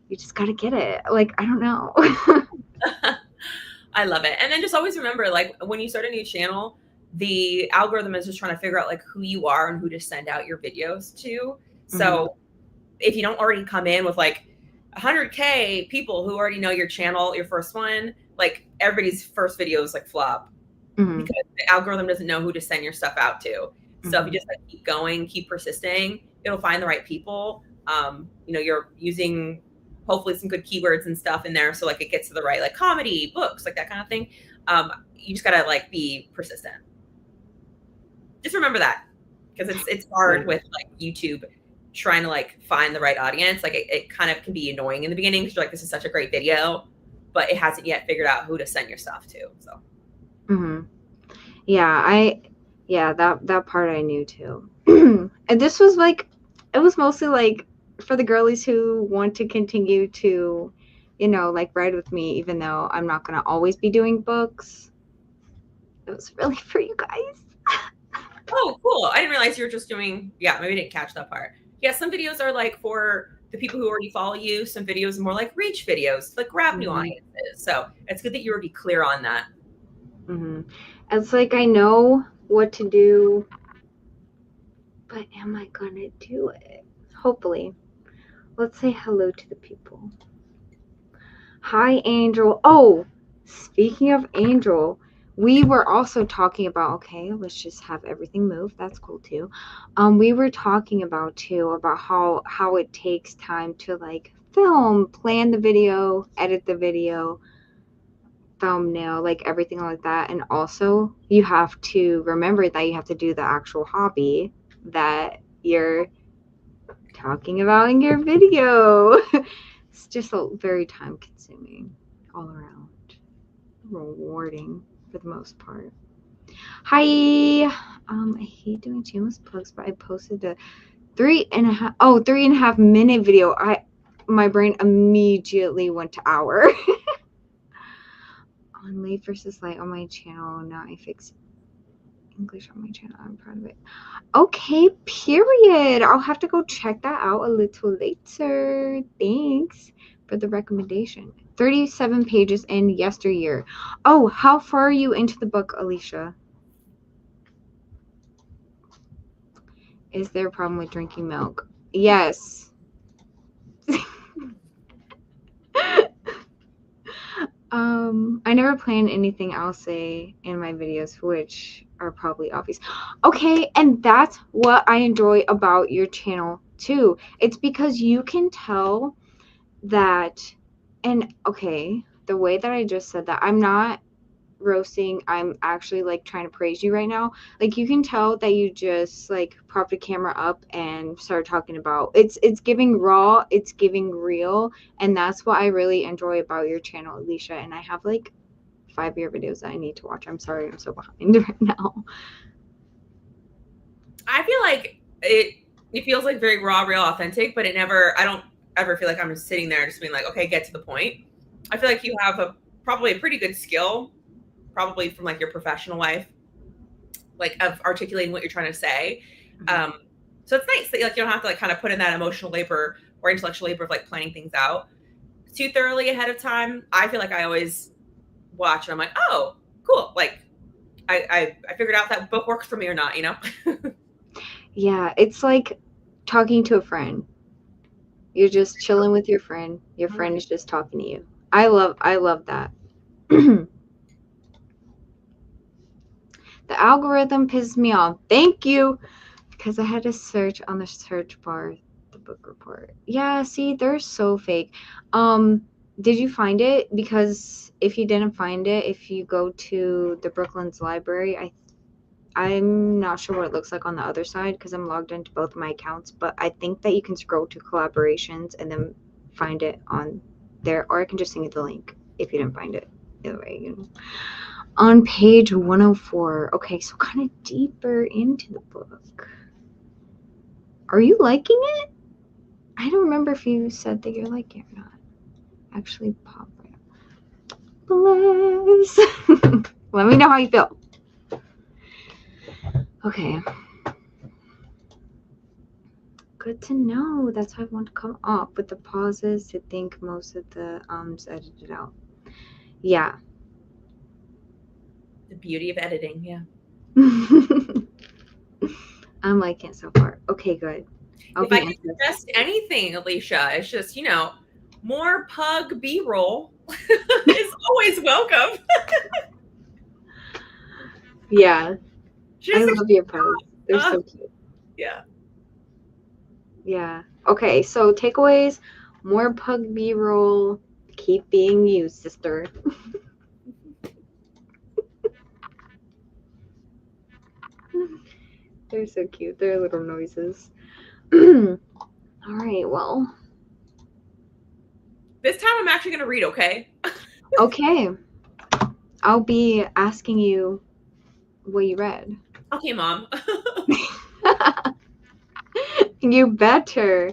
You just got to get it. Like, I don't know. I love it. And then just always remember, like, when you start a new channel, the algorithm is just trying to figure out like who you are and who to send out your videos to. So if you don't already come in with like 100K people who already know your channel, your first one, like everybody's first video is like flop because the algorithm doesn't know who to send your stuff out to. So if you just like keep going, keep persisting, it'll find the right people. You're using hopefully some good keywords and stuff in there, so like it gets to the right like comedy, books, like that kind of thing. You just gotta like be persistent. Just remember that because it's hard with like YouTube trying to like find the right audience. Like it kind of can be annoying in the beginning because you're like, this is such a great video, but it hasn't yet figured out who to send your stuff to. So Yeah, that part I knew too. And this was like, it was mostly like for the girlies who want to continue to, like ride with me, even though I'm not gonna always be doing books. It was really for you guys. Oh, cool. I didn't realize you were just doing, yeah, maybe I didn't catch that part. Yeah, some videos are like for the people who already follow you. Some videos are more like reach videos, like grab new Mhm. audiences. So it's good that you already clear on that. Mhm. It's like I know what to do, but am I gonna do it? Hopefully. Let's say hello to the people. Hi, Angel. Oh, speaking of Angel, we were also talking about, okay, let's just have everything move. That's cool too. We were talking about too about how it takes time to like film, plan the video, edit the video, thumbnail, like everything like that. And also you have to remember that you have to do the actual hobby that you're talking about in your video. It's just a very time consuming all around. Rewarding for the most part. Hi. I hate doing shameless plugs, but I posted a 3.5 minute video. My brain immediately went to hour. On Late versus Light on my channel. Now I fix English on my channel. I'm proud of it. Okay, period. I'll have to go check that out a little later. Thanks for the recommendation. 37 pages in yesteryear. Oh, how far are you into the book, Alicia? Is there a problem with drinking milk? Yes. I never plan anything I'll say in my videos, which are probably obvious. Okay, and that's what I enjoy about your channel too. It's because you can tell that, and okay, the way that I just said that, I'm not roasting, I'm actually like trying to praise you right now. Like you can tell that you just like propped a camera up and started talking about it's giving raw, it's giving real, and that's what I really enjoy about your channel, Alicia. And I have like 5 year videos that I need to watch. I'm sorry, I'm so behind right now. I feel like it feels like very raw, real, authentic, but it never, I don't ever feel like I'm just sitting there just being like, okay, get to the point. I feel like you have probably a pretty good skill, probably from like your professional life, like of articulating what you're trying to say. Um, so it's nice that like you don't have to like kind of put in that emotional labor or intellectual labor of like planning things out too thoroughly ahead of time. I feel like I always watch and I'm like, oh, cool. Like I figured out that book works for me or not, you know? Yeah, it's like talking to a friend. You're just chilling with your friend. Your friend is just talking to you. I love that. The algorithm pisses me off. Thank you. Because I had to search on the search bar the book report. Yeah, see, they're so fake. Did you find it? Because if you didn't find it, if you go to the Brooklyn's library, I'm not sure what it looks like on the other side because I'm logged into both my accounts, but I think that you can scroll to collaborations and then find it on there, or I can just send you the link if you didn't find it. Either way, you know. On page 104. Okay, so kind of deeper into the book. Are you liking it? I don't remember if you said that you're liking it or not. Actually, pop right up. Bless. Let me know how you feel. Okay. Good to know. That's why I want to come up with the pauses to think most of the edited out. Yeah. The beauty of editing, yeah. I'm liking it so far. Okay, good. I'll If I be can interested. suggest anything, Alicia, it's just, more pug B-roll is always welcome. Yeah. I Just love your pugs. They're so cute. yeah. Yeah. Okay, so takeaways, more pug B-roll. Keep being you, sister. They're so cute. They're little noises. All right, well. This time I'm actually gonna read, okay? Okay. I'll be asking you what you read. Okay, Mom. You better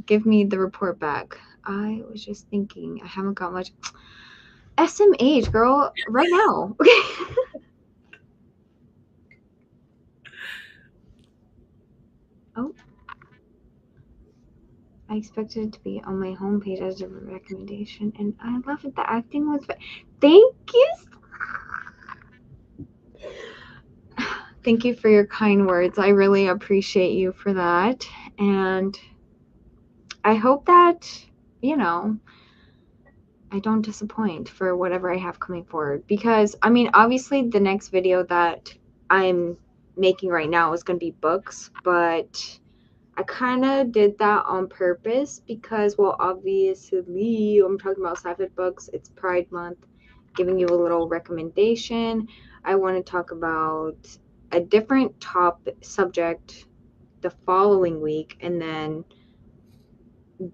give me the report back. I was just thinking, I haven't got much. SMH, girl, right now. Okay. I expected it to be on my homepage as a recommendation, and I love it. The acting was. Thank you. Thank you for your kind words. I really appreciate you for that, and I hope that I don't disappoint for whatever I have coming forward. Because I mean, obviously, the next video that I'm making right now is going to be books, but I kind of did that on purpose because, well, obviously, I'm talking about sci-fi books. It's Pride Month, giving you a little recommendation. I want to talk about a different subject the following week, and then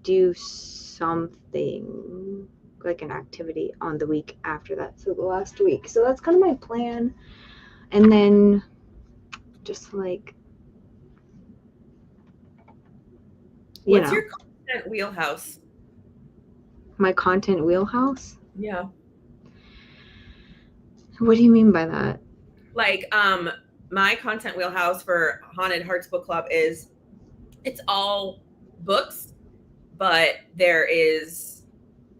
do something like an activity on the week after that. So the last week. So that's kind of my plan. And then just like, What's your content wheelhouse? My content wheelhouse? Yeah. What do you mean by that? Like, my content wheelhouse for Haunted Hearts Book Club is it's all books, but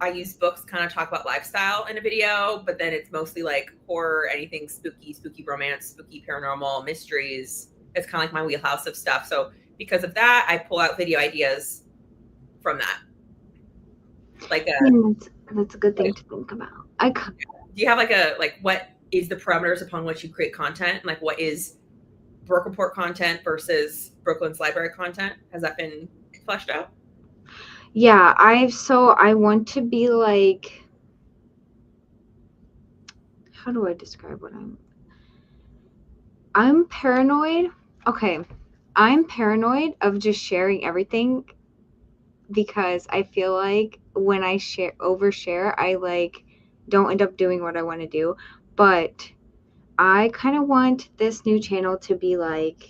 I use books kind of talk about lifestyle in a video, but then it's mostly like horror, anything spooky romance, spooky paranormal, mysteries. It's kind of like my wheelhouse of stuff. So because of that, I pull out video ideas from that. Like that's a good thing to think about. Do you have what is the parameters upon which you create content? Like what is Brook Report content versus Brooklyn's Library content? Has that been fleshed out? Yeah, I want to be like, how do I describe what I'm paranoid. Okay. I'm paranoid of just sharing everything because I feel like when I overshare, I like don't end up doing what I want to do. But I kind of want this new channel to be like,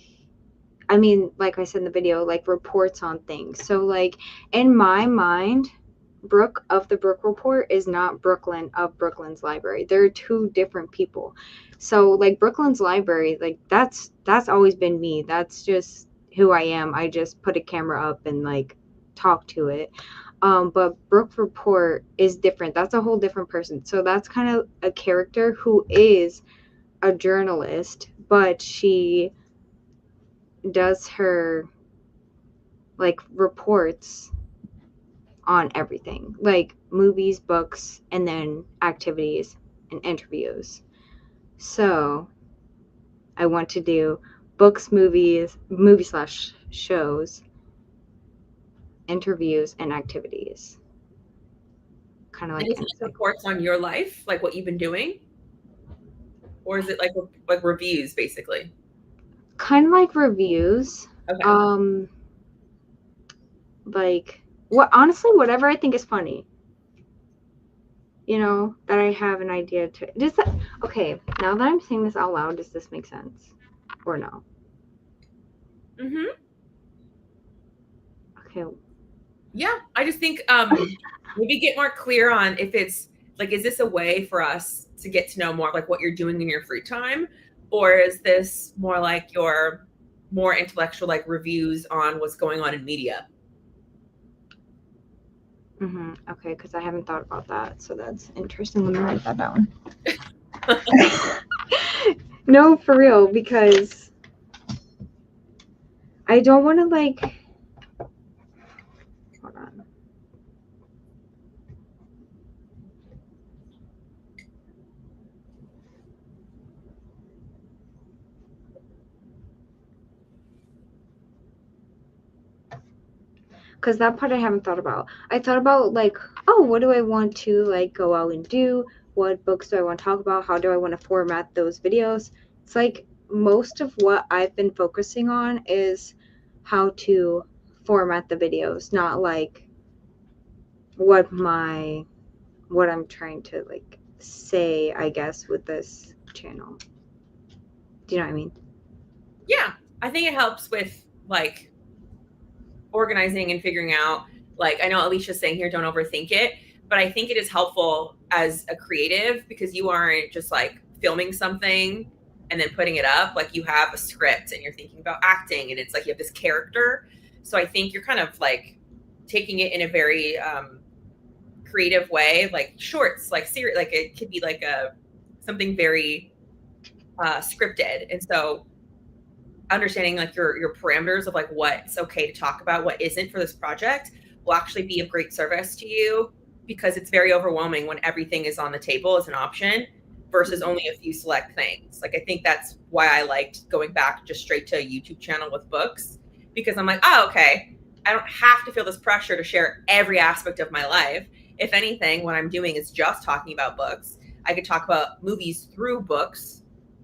I mean, like I said in the video, like reports on things. So like in my mind, Brooke of the Brooke Report is not Brooklyn of Brooklyn's Library. They're two different people. So like Brooklyn's Library, like that's always been me. That's just who I am. I just put a camera up and like talk to it. But Brooke Report is different. That's a whole different person. So that's kind of a character who is a journalist, but she does her like reports on everything, like movies, books, and then activities and interviews. So I want to do books, movie/shows, interviews, and activities. Kind of like, is it reports on your life, like what you've been doing, or is it like reviews, basically? Kind of like reviews. Okay. Like honestly, whatever I think is funny. That I have an idea to. Does that okay? Now that I'm saying this out loud, does this make sense, or no? Mm-hmm. Okay. Yeah, I just think maybe get more clear on if it's like, is this a way for us to get to know more like what you're doing in your free time, or is this more like your more intellectual like reviews on what's going on in media? Okay, because I haven't thought about that, so that's interesting. Let me write that down. No, for real, because I don't want to like. Hold on. Because that part I haven't thought about. I thought about like, oh, what do I want to like go out and do? What books do I want to talk about? How do I want to format those videos? It's like most of what I've been focusing on is how to format the videos, not like what I'm trying to like say, I guess, with this channel. Do you know what I mean? Yeah, I think it helps with like organizing and figuring out, like, I know Alicia's saying here, don't overthink it, but I think it is helpful as a creative because you aren't just like filming something and then putting it up. Like you have a script and you're thinking about acting and it's like you have this character. So I think you're kind of like taking it in a very creative way, like shorts, like series, like it could be like something very scripted. And so understanding like your parameters of like what's okay to talk about, what isn't for this project will actually be of great service to you, because it's very overwhelming when everything is on the table as an option versus only a few select things. Like I think that's why I liked going back just straight to a YouTube channel with books, because I'm like, oh, okay, I don't have to feel this pressure to share every aspect of my life. If anything, what I'm doing is just talking about books. I could talk about movies through books.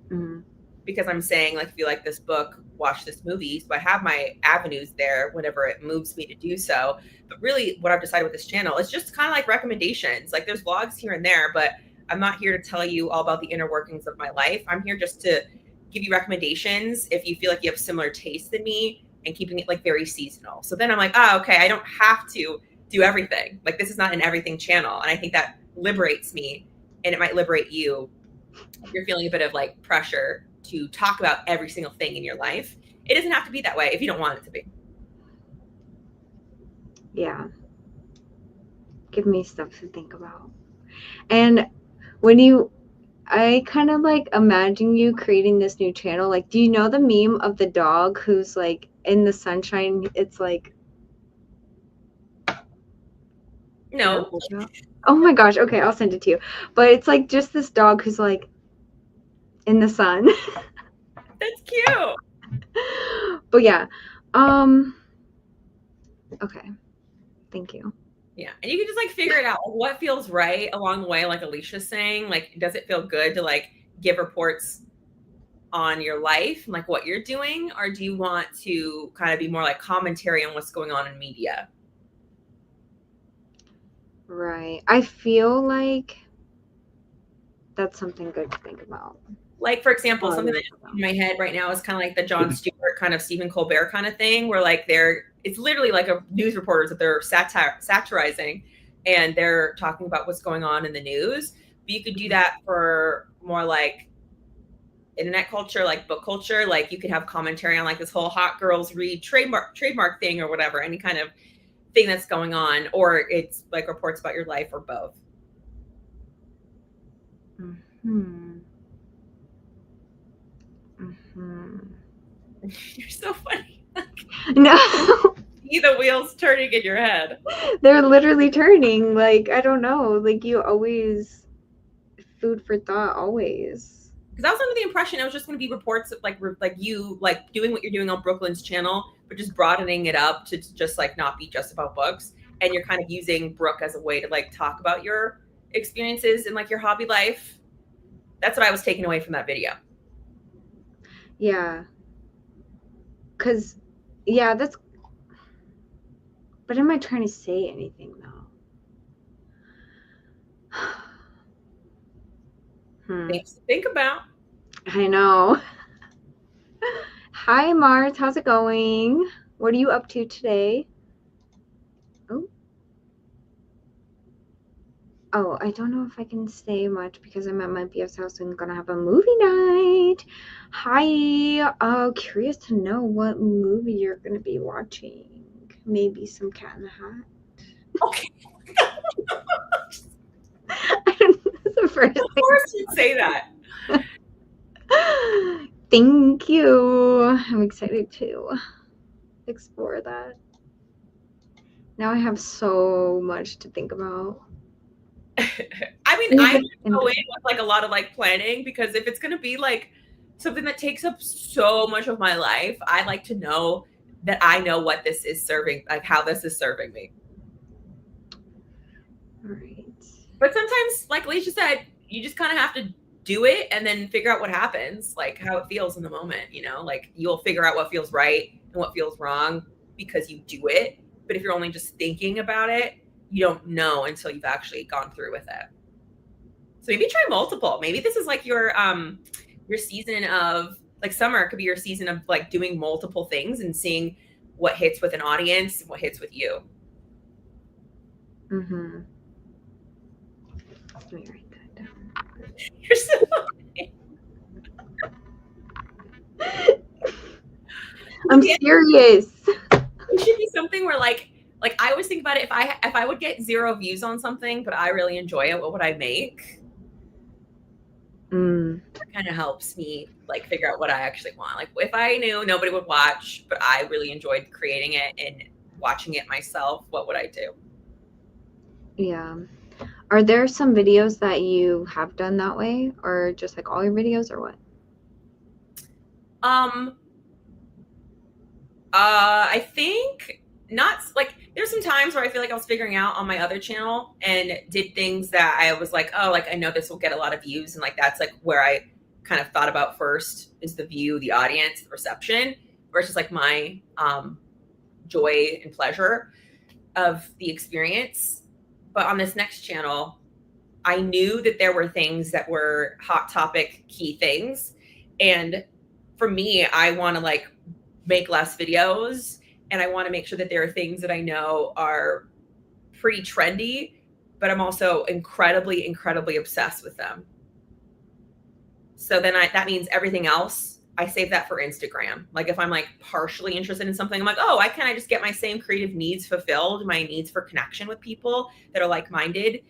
Mm-hmm. Because I'm saying, like, if you like this book, watch this movie. So I have my avenues there whenever it moves me to do so. But really what I've decided with this channel is just kind of like recommendations. Like there's vlogs here and there, but I'm not here to tell you all about the inner workings of my life. I'm here just to give you recommendations if you feel like you have similar tastes than me, and keeping it like very seasonal. So then I'm like, oh, okay, I don't have to do everything. Like this is not an everything channel. And I think that liberates me, and it might liberate you if you're feeling a bit of like pressure to talk about every single thing in your life. It doesn't have to be that way if you don't want it to be. Yeah. Give me stuff to think about. And when I kind of like imagine you creating this new channel. Like, do you know the meme of the dog who's like in the sunshine? It's like, No. Oh my gosh. Okay, I'll send it to you. But it's like just this dog who's like in the sun. That's cute. But yeah. Okay. Thank you. Yeah. And you can just like figure it out. What feels right along the way, like Alicia's saying, like, does it feel good to like give reports on your life and like what you're doing? Or do you want to kind of be more like commentary on what's going on in media? Right. I feel like that's something good to think about. Like, for example, something that's in my head right now is kind of like the Jon Stewart kind of Stephen Colbert kind of thing, where like it's literally like a news reporters that they're satirizing, and they're talking about what's going on in the news. But you could do that for more like internet culture, like book culture. Like you could have commentary on like this whole hot girls read trademark thing or whatever, any kind of thing that's going on, or it's like reports about your life, or both. Mm-hmm. Mm-hmm. You're so funny. No. See the wheels turning in your head. They're literally turning. Like, I don't know. Like, you always food for thought, always. Because I was under the impression it was just going to be reports of like you like doing what you're doing on Brooklyn's channel, but just broadening it up to just like not be just about books. And you're kind of using Brooke as a way to like talk about your experiences in like your hobby life. That's what I was taking away from that video. Yeah. Because, yeah, that's... But am I trying to say anything, though? Things to think about. I know. Hi, Mars. How's it going? What are you up to today? Oh, I don't know if I can say much because I'm at my BF's house and gonna have a movie night. Hi. Curious to know what movie you're gonna be watching. Maybe some Cat in the Hat. Okay. That's the first Of course you'd say that. Thank you. I'm excited to explore that. Now I have so much to think about. I mean, I go in with like a lot of like planning, because if it's going to be like something that takes up so much of my life, I like to know that I know what this is serving, like how this is serving me. All right. But sometimes, like Alicia said, you just kind of have to do it and then figure out what happens, like how it feels in the moment, you know, like you'll figure out what feels right and what feels wrong because you do it. But if you're only just thinking about it, you don't know until you've actually gone through with it. So maybe try multiple. Maybe this is like your season of like summer could be your season of like doing multiple things and seeing what hits with an audience and what hits with you. Mm-hmm. Let me write that down. You're so I'm serious. It should be something where like Like I always think about it, if I would get 0 views on something, but I really enjoy it, what would I make? Mm, That kind of helps me like figure out what I actually want. Like if I knew nobody would watch, but I really enjoyed creating it and watching it myself, what would I do? yeah. Are there some videos that you have done that way, or just like all your videos, or what? Um, I think not like there's some times where I feel like I was figuring out on my other channel and did things that I was like, oh, like I know this will get a lot of views, and like that's like where I kind of thought about first is the view, the audience, the reception, versus like my joy and pleasure of the experience. But on this next channel, I knew that there were things that were hot topic key things. And for me, I want to like make less videos and I want to make sure that there are things that I know are pretty trendy, but I'm also incredibly, incredibly obsessed with them. So then that means everything else, I save that for Instagram. Like if I'm like partially interested in something, I'm like, oh, why can't I just get my same creative needs fulfilled, my needs for connection with people that are like-minded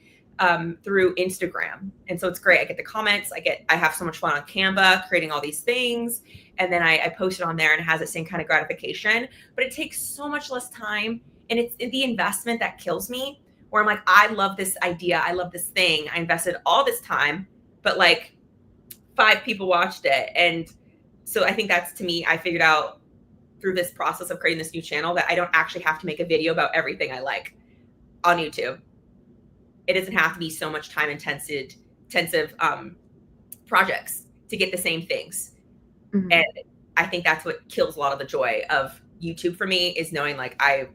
through Instagram. And so it's great. I get the comments. I have so much fun on Canva creating all these things. And then I post it on there and it has the same kind of gratification, but it takes so much less time. And it's the investment that kills me where I'm like, I love this idea. I love this thing. I invested all this time, but like 5 people watched it. And so I think that's, to me, I figured out through this process of creating this new channel that I don't actually have to make a video about everything I like on YouTube. It doesn't have to be so much time intensive projects to get the same things. Mm-hmm. And I think that's what kills a lot of the joy of YouTube for me, is knowing like I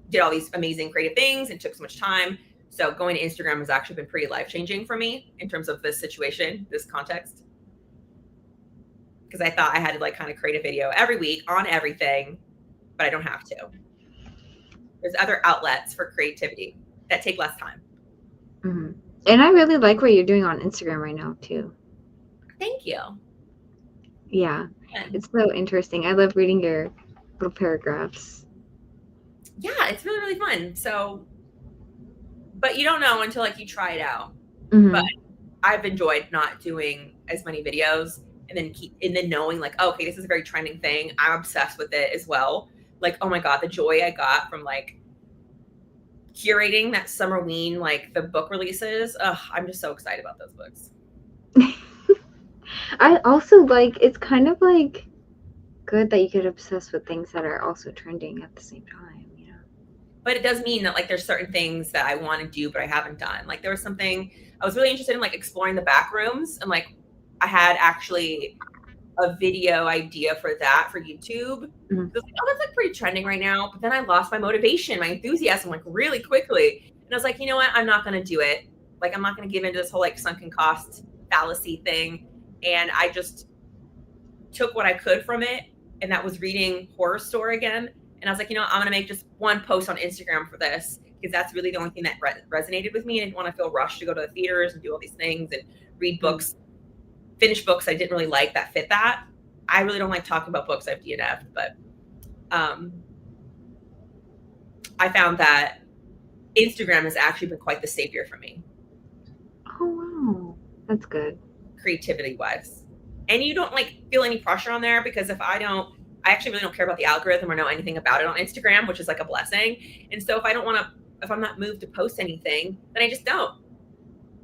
did all these amazing creative things and took so much time. So going to Instagram has actually been pretty life-changing for me in terms of this situation, this context. Because I thought I had to like kind of create a video every week on everything, but I don't have to. There's other outlets for creativity that take less time. Mm-hmm. And I really like what you're doing on Instagram right now too. Thank you. Yeah, And it's so interesting. I love reading your little paragraphs. yeah, it's really, really fun. So, but you don't know until like you try it out. Mm-hmm. But I've enjoyed not doing as many videos and then knowing like, oh, okay, this is a very trending thing. I'm obsessed with it as well. Like, oh my God, the joy I got from like curating that Summerween, like the book releases. I'm just so excited about those books. I also like, it's kind of like good that you get obsessed with things that are also trending at the same time, you know? But it does mean that like there's certain things that I want to do but I haven't done. Like there was something I was really interested in, like exploring the back rooms, and like I had actually a video idea for that for YouTube. Mm-hmm. I was like, oh, that's like pretty trending right now. But then I lost my motivation, my enthusiasm, like really quickly. And I was like, you know what? I'm not going to do it. Like, I'm not going to give into this whole like sunken cost fallacy thing. And I just took what I could from it. And that was reading Horror Store again. And I was like, you know, I'm going to make just one post on Instagram for this, because that's really the only thing that resonated with me. I didn't want to feel rushed to go to the theaters and do all these things and read books, finish books I didn't really like that fit that. I really don't like talking about books I've DNF'd, but I found that Instagram has actually been quite the savior for me. Oh, wow. That's good. Creativity wise. And you don't like feel any pressure on there, because if I actually really don't care about the algorithm or know anything about it on Instagram, which is like a blessing. And so if I'm not moved to post anything, then I just don't.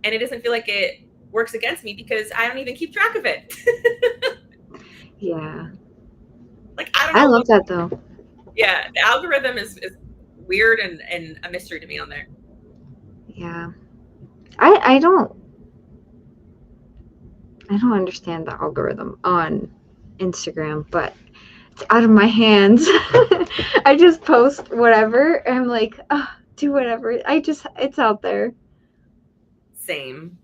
And it doesn't feel like it works against me because I don't even keep track of it. Yeah. Like, I don't know. I love that though. Yeah. The algorithm is weird and a mystery to me on there. Yeah. I don't understand the algorithm on Instagram, but it's out of my hands. I just post whatever and I'm like, oh, do whatever. It's out there. Same.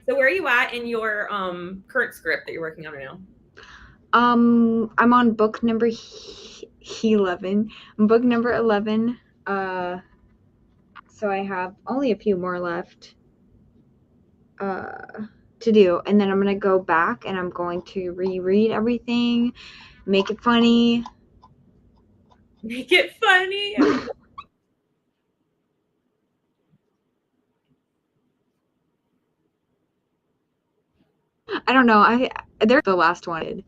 So where are you at in your current script that you're working on right now? I'm on book number 11. Book number 11. So I have only a few more left to do, and then I'm gonna go back and I'm going to reread everything, make it funny, Make it funny. I don't know. They're the last one.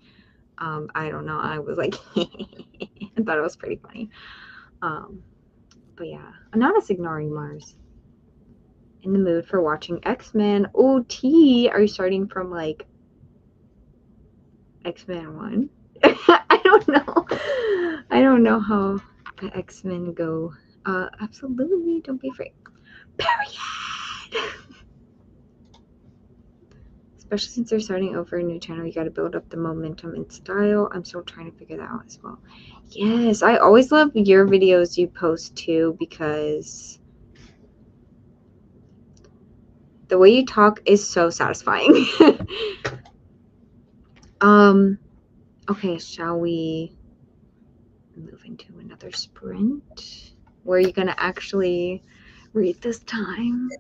I don't know. I was like, I thought it was pretty funny. But yeah, I'm not as ignoring Mars. In the mood for watching X-Men. Oh, T, are you starting from like X-Men 1? I don't know. I don't know how the X-Men go. Absolutely, don't be afraid. Period. Especially since they're starting over a new channel, you got to build up the momentum and style. I'm still trying to figure that out as well. Yes, I always love your videos you post too, because the way you talk is so satisfying. Okay, shall we move into another sprint? Where are you gonna actually read this time?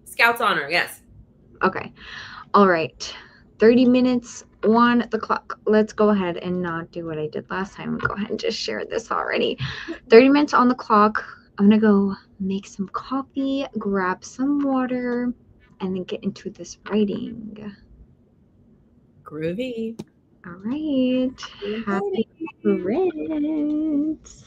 Scout's honor, yes. Okay. All right. 30 minutes on the clock. Let's go ahead and not do what I did last time and go ahead and just share this already. 30 minutes on the clock. I'm gonna go make some coffee, grab some water, and then get into this writing. Groovy. All right. Happy sprints.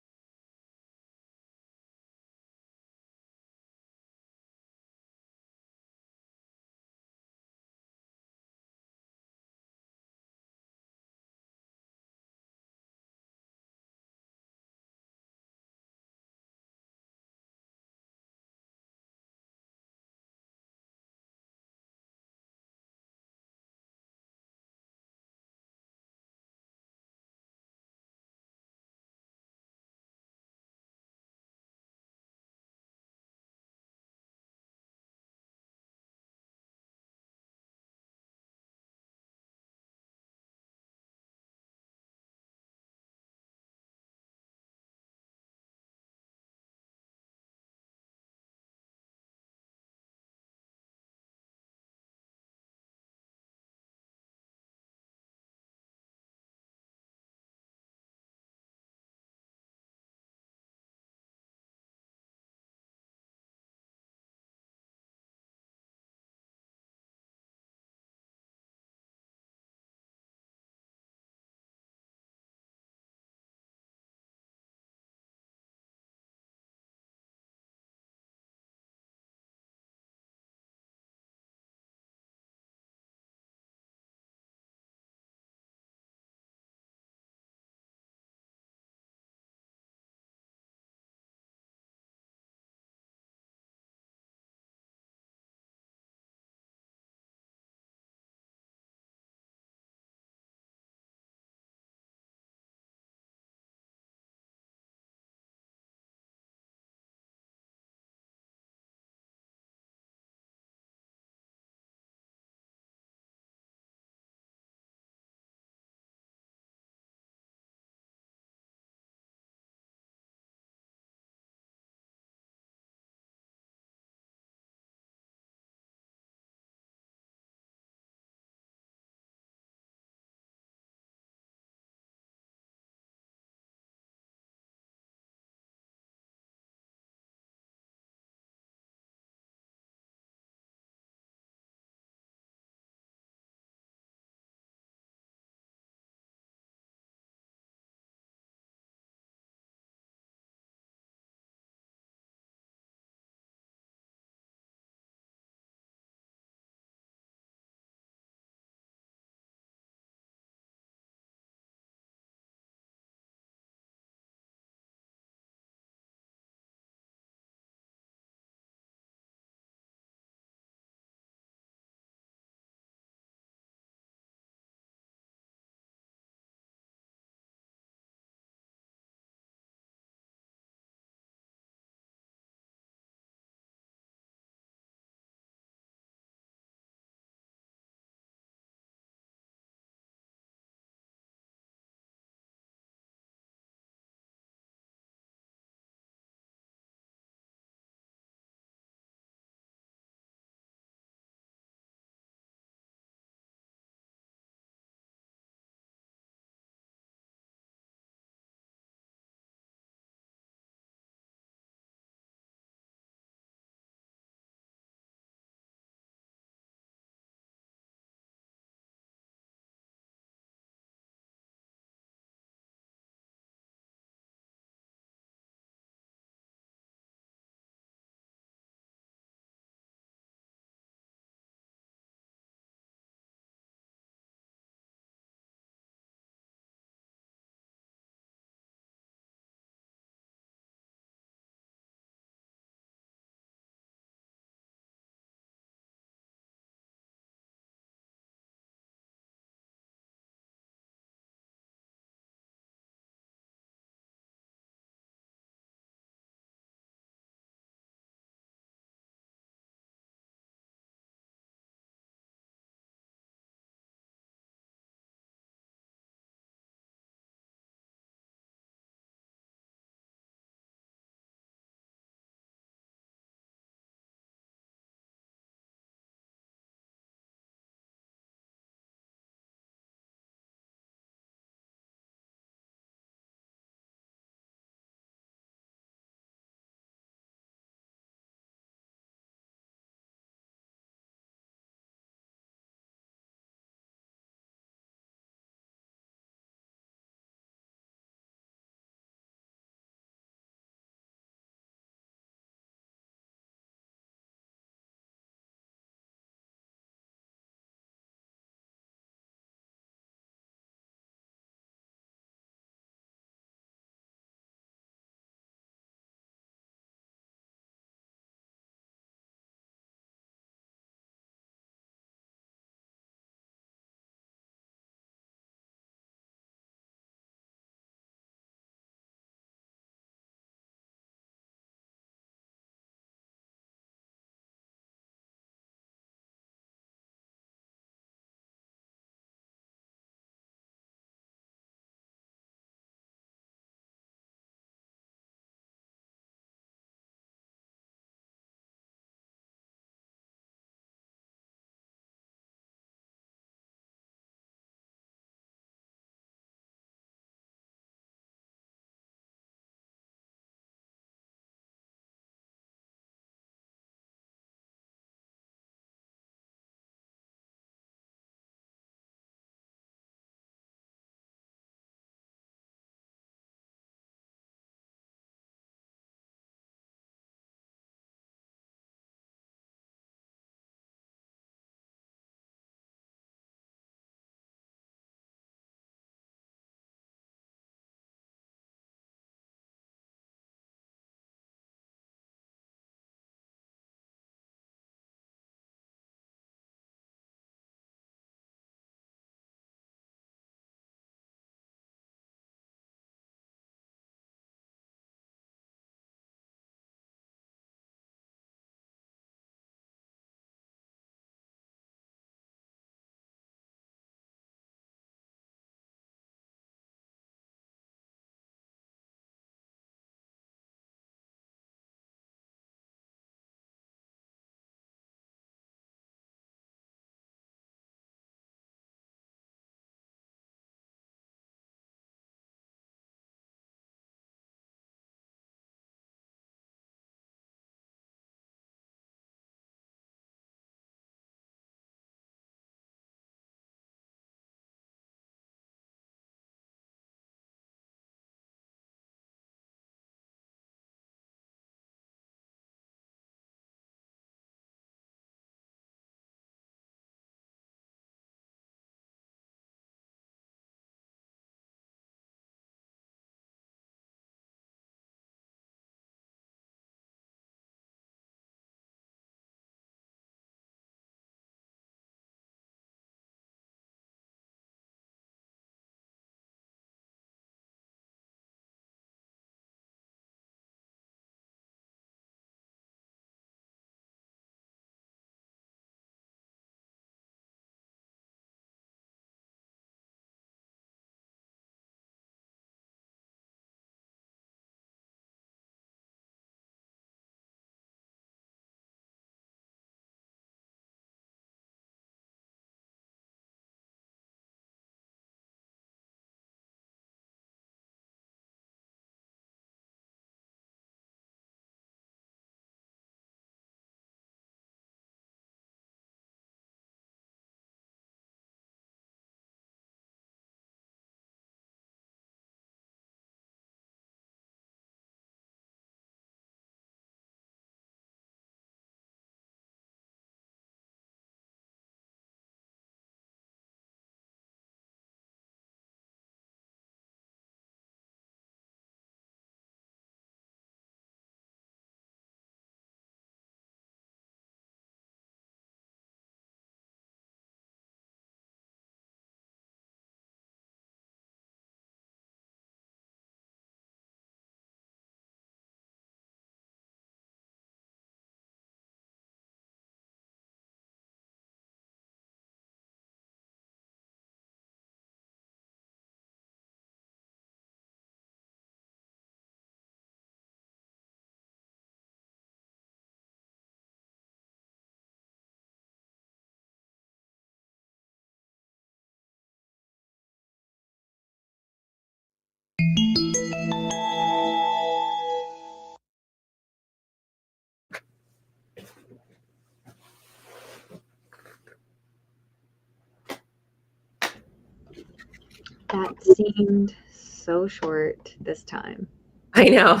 That seemed so short this time. I know.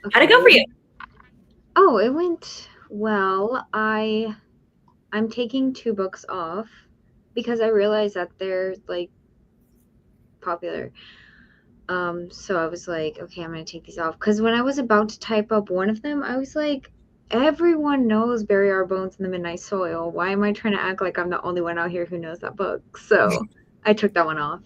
Okay. How'd it go for you? Oh, it went well. I'm taking 2 books off because I realized that they're like popular. So I was like, okay, I'm gonna take these off. Because when I was about to type up one of them, I was like, everyone knows Bury Our Bones in the Midnight Soil. Why am I trying to act like I'm the only one out here who knows that book? So I took that one off.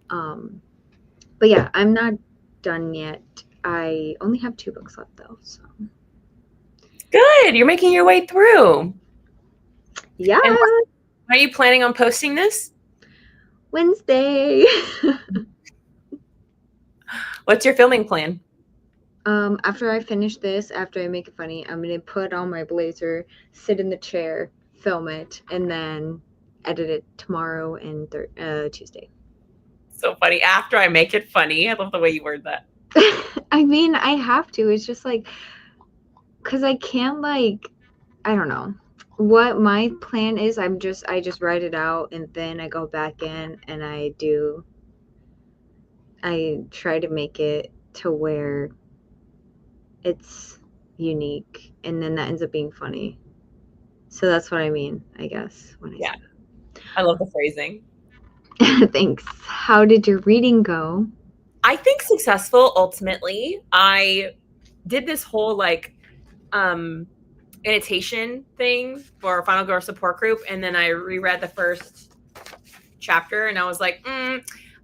But yeah, I'm not done yet. I only have 2 books left though, so Good. You're making your way through. yeah. And are you planning on posting this? Wednesday. What's your filming plan? After I finish this, after I make it funny, I'm gonna put on my blazer, sit in the chair, film it, and then edit it tomorrow and Tuesday. So funny. After I make it funny. I love the way you word that. I mean, I have to. It's just like, cause I can't like, I don't know. What my plan is, I just write it out and then I go back in and I try to make it to where it's unique and then that ends up being funny. So that's what I mean, I guess, when I Yeah. say I love the phrasing. that. Thanks. How did your reading go? I think successful ultimately. I did this whole like annotation thing for our Final Girl support group, and then I reread the first chapter and I was like, I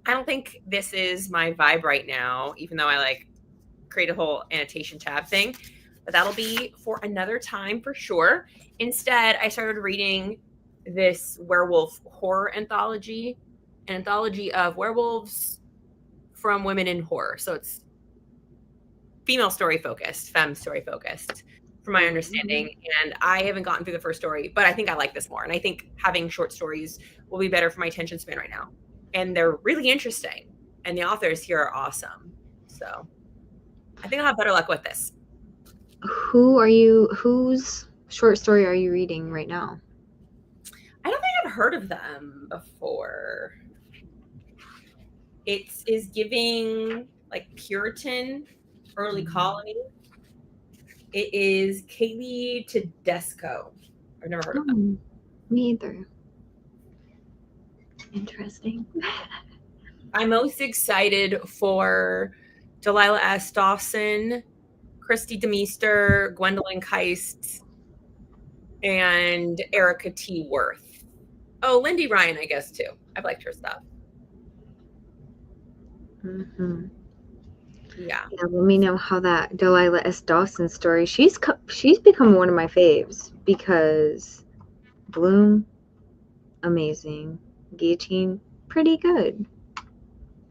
don't think this is my vibe right now, even though I like create a whole annotation tab thing. But that'll be for another time for sure. Instead, I started reading this werewolf horror anthology, an anthology of werewolves from women in horror. So it's female story focused, femme story focused, from my understanding. And I haven't gotten through the first story, but I think I like this more. And I think having short stories will be better for my attention span right now. And they're really interesting. And the authors here are awesome. So I think I'll have better luck with this. Whose short story are you reading right now? I don't think I've heard of them before. It is giving like Puritan, early colony. It is Kaylee Tedesco. I've never heard of them. Me either. Interesting. I'm most excited for Delilah S. Dawson, Christy Demeester, Gwendolyn Keist, and Erica T. Worth. Oh, Lindy Ryan, I guess, too. I've liked her stuff. Mm-hmm. Yeah. Yeah, let me know how that Delilah S. Dawson story. She's become one of my faves because Bloom, amazing. Guillotine, pretty good.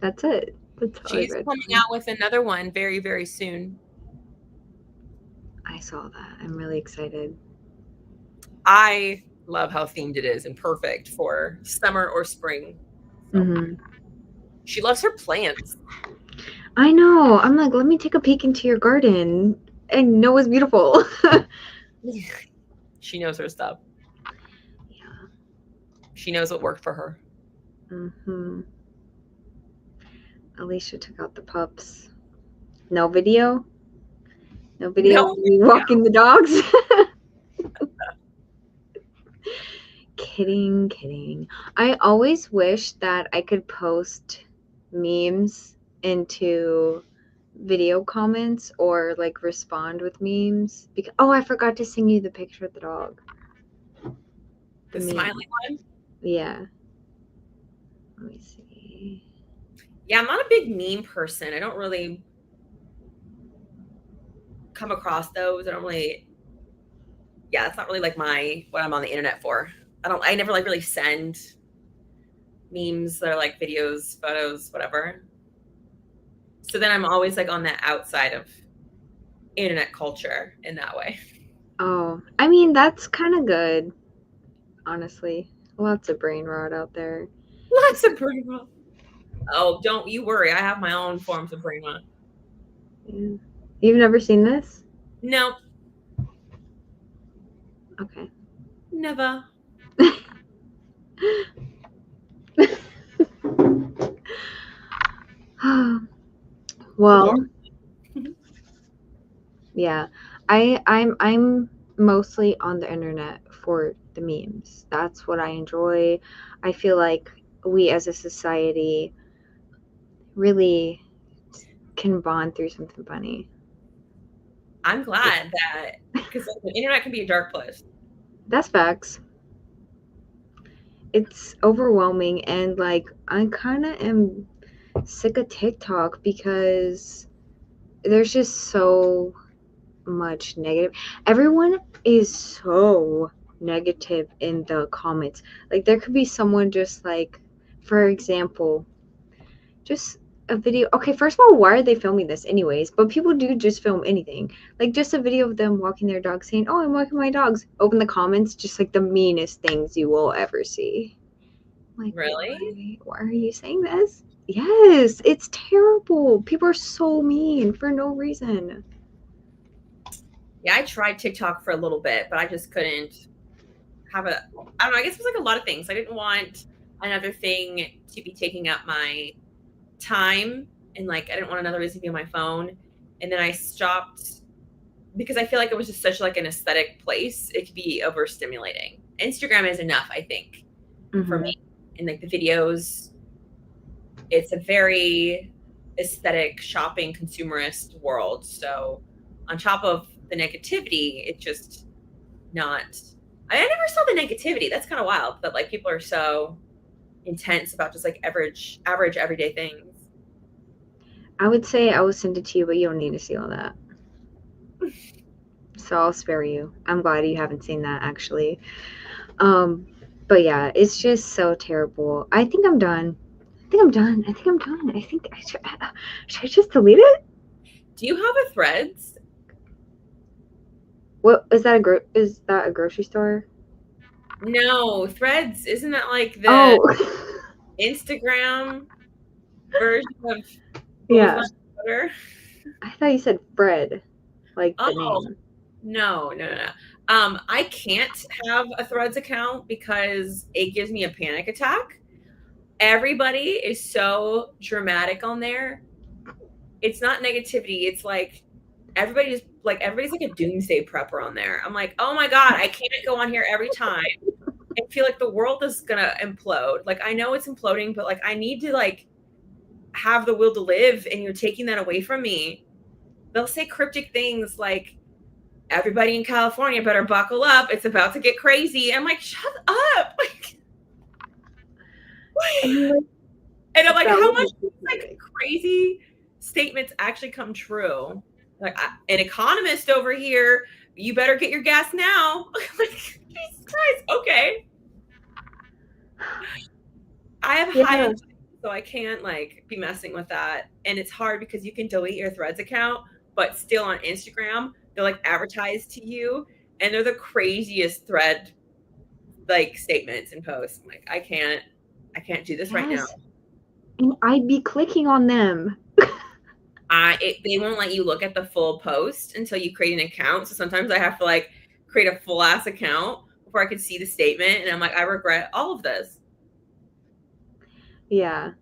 That's it. That's all I She's read. coming out with another one very, very soon. I saw that. I'm really excited. I love how themed it is and perfect for summer or spring. So. Mm-hmm. She loves her plants. I know. I'm like, let me take a peek into your garden and know it's beautiful. She knows her stuff. Yeah. She knows what worked for her. Mm-hmm. Alicia took out the pups. No video? No video of me walking the dogs? Kidding. I always wish that I could post memes into video comments or like respond with memes because I forgot to send you the picture of the dog. The smiley one? Yeah. Let me see. Yeah, I'm not a big meme person. I don't really come across those. I don't really it's not really like what I'm on the internet for. I never like really send memes that are like videos, photos, whatever. So then I'm always like on the outside of internet culture in that way. Oh, I mean, that's kind of good, honestly. Lots of brain rot out there. Lots of brain rot. Oh, don't you worry. I have my own forms of brain rot. Yeah. You've never seen this? No. Okay. Never. Well, yeah. I'm mostly on the internet for the memes. That's what I enjoy. I feel like we as a society really can bond through something funny. I'm glad that because the internet can be a dark place. That's facts. It's overwhelming and like I kind of am sick of TikTok because there's just so much negative. Everyone is so negative in the comments. Like there could be someone just like, for example, just a video. Okay, first of all, why are they filming this anyways? But people do just film anything. Like just a video of them walking their dog saying, "Oh, I'm walking my dogs." Open the comments, just like the meanest things you will ever see. Like, Really? why are you saying this? Yes, it's terrible. People are so mean for no reason. Yeah, I tried TikTok for a little bit, but I just couldn't have a. I don't know. I guess it was like a lot of things. I didn't want another thing to be taking up my time, and like I didn't want another reason to be on my phone. And then I stopped because I feel like it was just such like an aesthetic place. It could be overstimulating. Instagram is enough, I think, for me. And like the videos, it's a very aesthetic shopping consumerist world. So on top of the negativity, it's just not. I never saw the negativity. That's kind of wild. But like people are so intense about just like average everyday things. I would say I will send it to you, but you don't need to see all that. So I'll spare you. I'm glad you haven't seen that actually. Um, but yeah, it's just so terrible. I think I'm done. I think I'm done. I think I'm done. I think should I just delete it? Do you have a Threads? What is that is that a grocery store? No, Threads. Isn't that like the Oh, Instagram version of yeah. Boulevard Twitter? I thought you said Fred, like the Oh, name. no. I can't have a Threads account because it gives me a panic attack. Everybody is so dramatic on there. It's not negativity. It's like everybody's like a doomsday prepper on there. I'm like, oh my God, I can't go on here every time and feel like the world is gonna implode. Like I know it's imploding, but like I need to like have the will to live, and you're taking that away from me. They'll say cryptic things like everybody in California better buckle up. It's about to get crazy. And I'm like, shut up. And like And I'm like, that how would much be like like, crazy statements actually come true? Like an economist over here, you better get your gas now. Like, Jesus Christ. Okay. I have high yeah, anxiety, so I can't like be messing with that. And it's hard because you can delete your Threads account, but still on Instagram, they'll like advertise to you, and they're the craziest thread like statements and posts. I'm like, I can't do this right now. yes. And I'd be clicking on them. They won't let you look at the full post until you create an account. So sometimes I have to like create a full ass account before I can see the statement. And I'm like, I regret all of this. Yeah.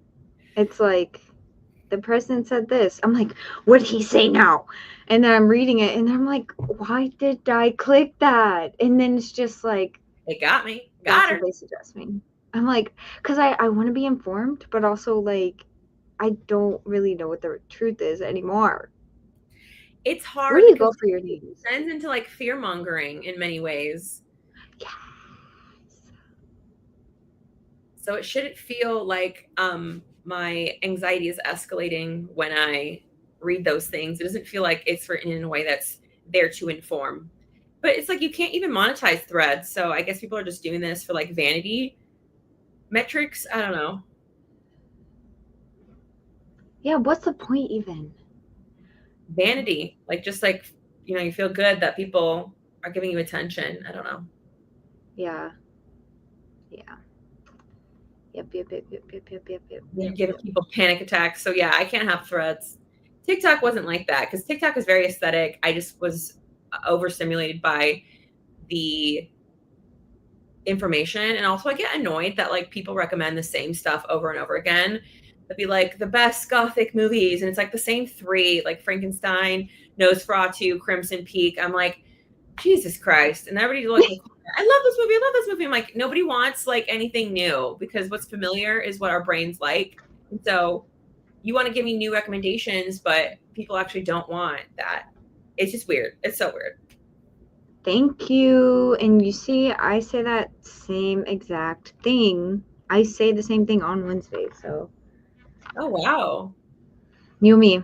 It's like the president said this. I'm like, what did he say now? And then I'm reading it and I'm like, why did I click that? And then it's just like, It got me. that's Got what her. they suggest me. I'm like, because I want to be informed, but also like, I don't really know what the truth is anymore. It's Where hard do you because go for your it news? turns into like fear mongering in many ways. Yes. So it shouldn't feel like my anxiety is escalating when I read those things. It doesn't feel like it's written in a way that's there to inform. But it's like you can't even monetize threads. So I guess people are just doing this for like vanity metrics. I don't know. Yeah, what's the point even? Vanity. Like just like you feel good that people are giving you attention. I don't know. Yeah. Yeah. Yep. You're giving people panic attacks. So yeah, I can't have threads. TikTok wasn't like that because TikTok is very aesthetic. I just was overstimulated by the information. And also I get annoyed that like people recommend the same stuff over and over again. It'd be like the best gothic movies, and it's like the same three, like Frankenstein, Nosferatu, Crimson Peak. I'm like, Jesus Christ. And everybody's like, I love this movie. I love this movie. I'm like, nobody wants like anything new, because what's familiar is what our brains like. And so you want to give me new recommendations, but people actually don't want that. It's just weird. It's so weird. Thank you. And you see, I say that same exact thing. I say the same thing on Wednesday, so. Oh, wow. You and me.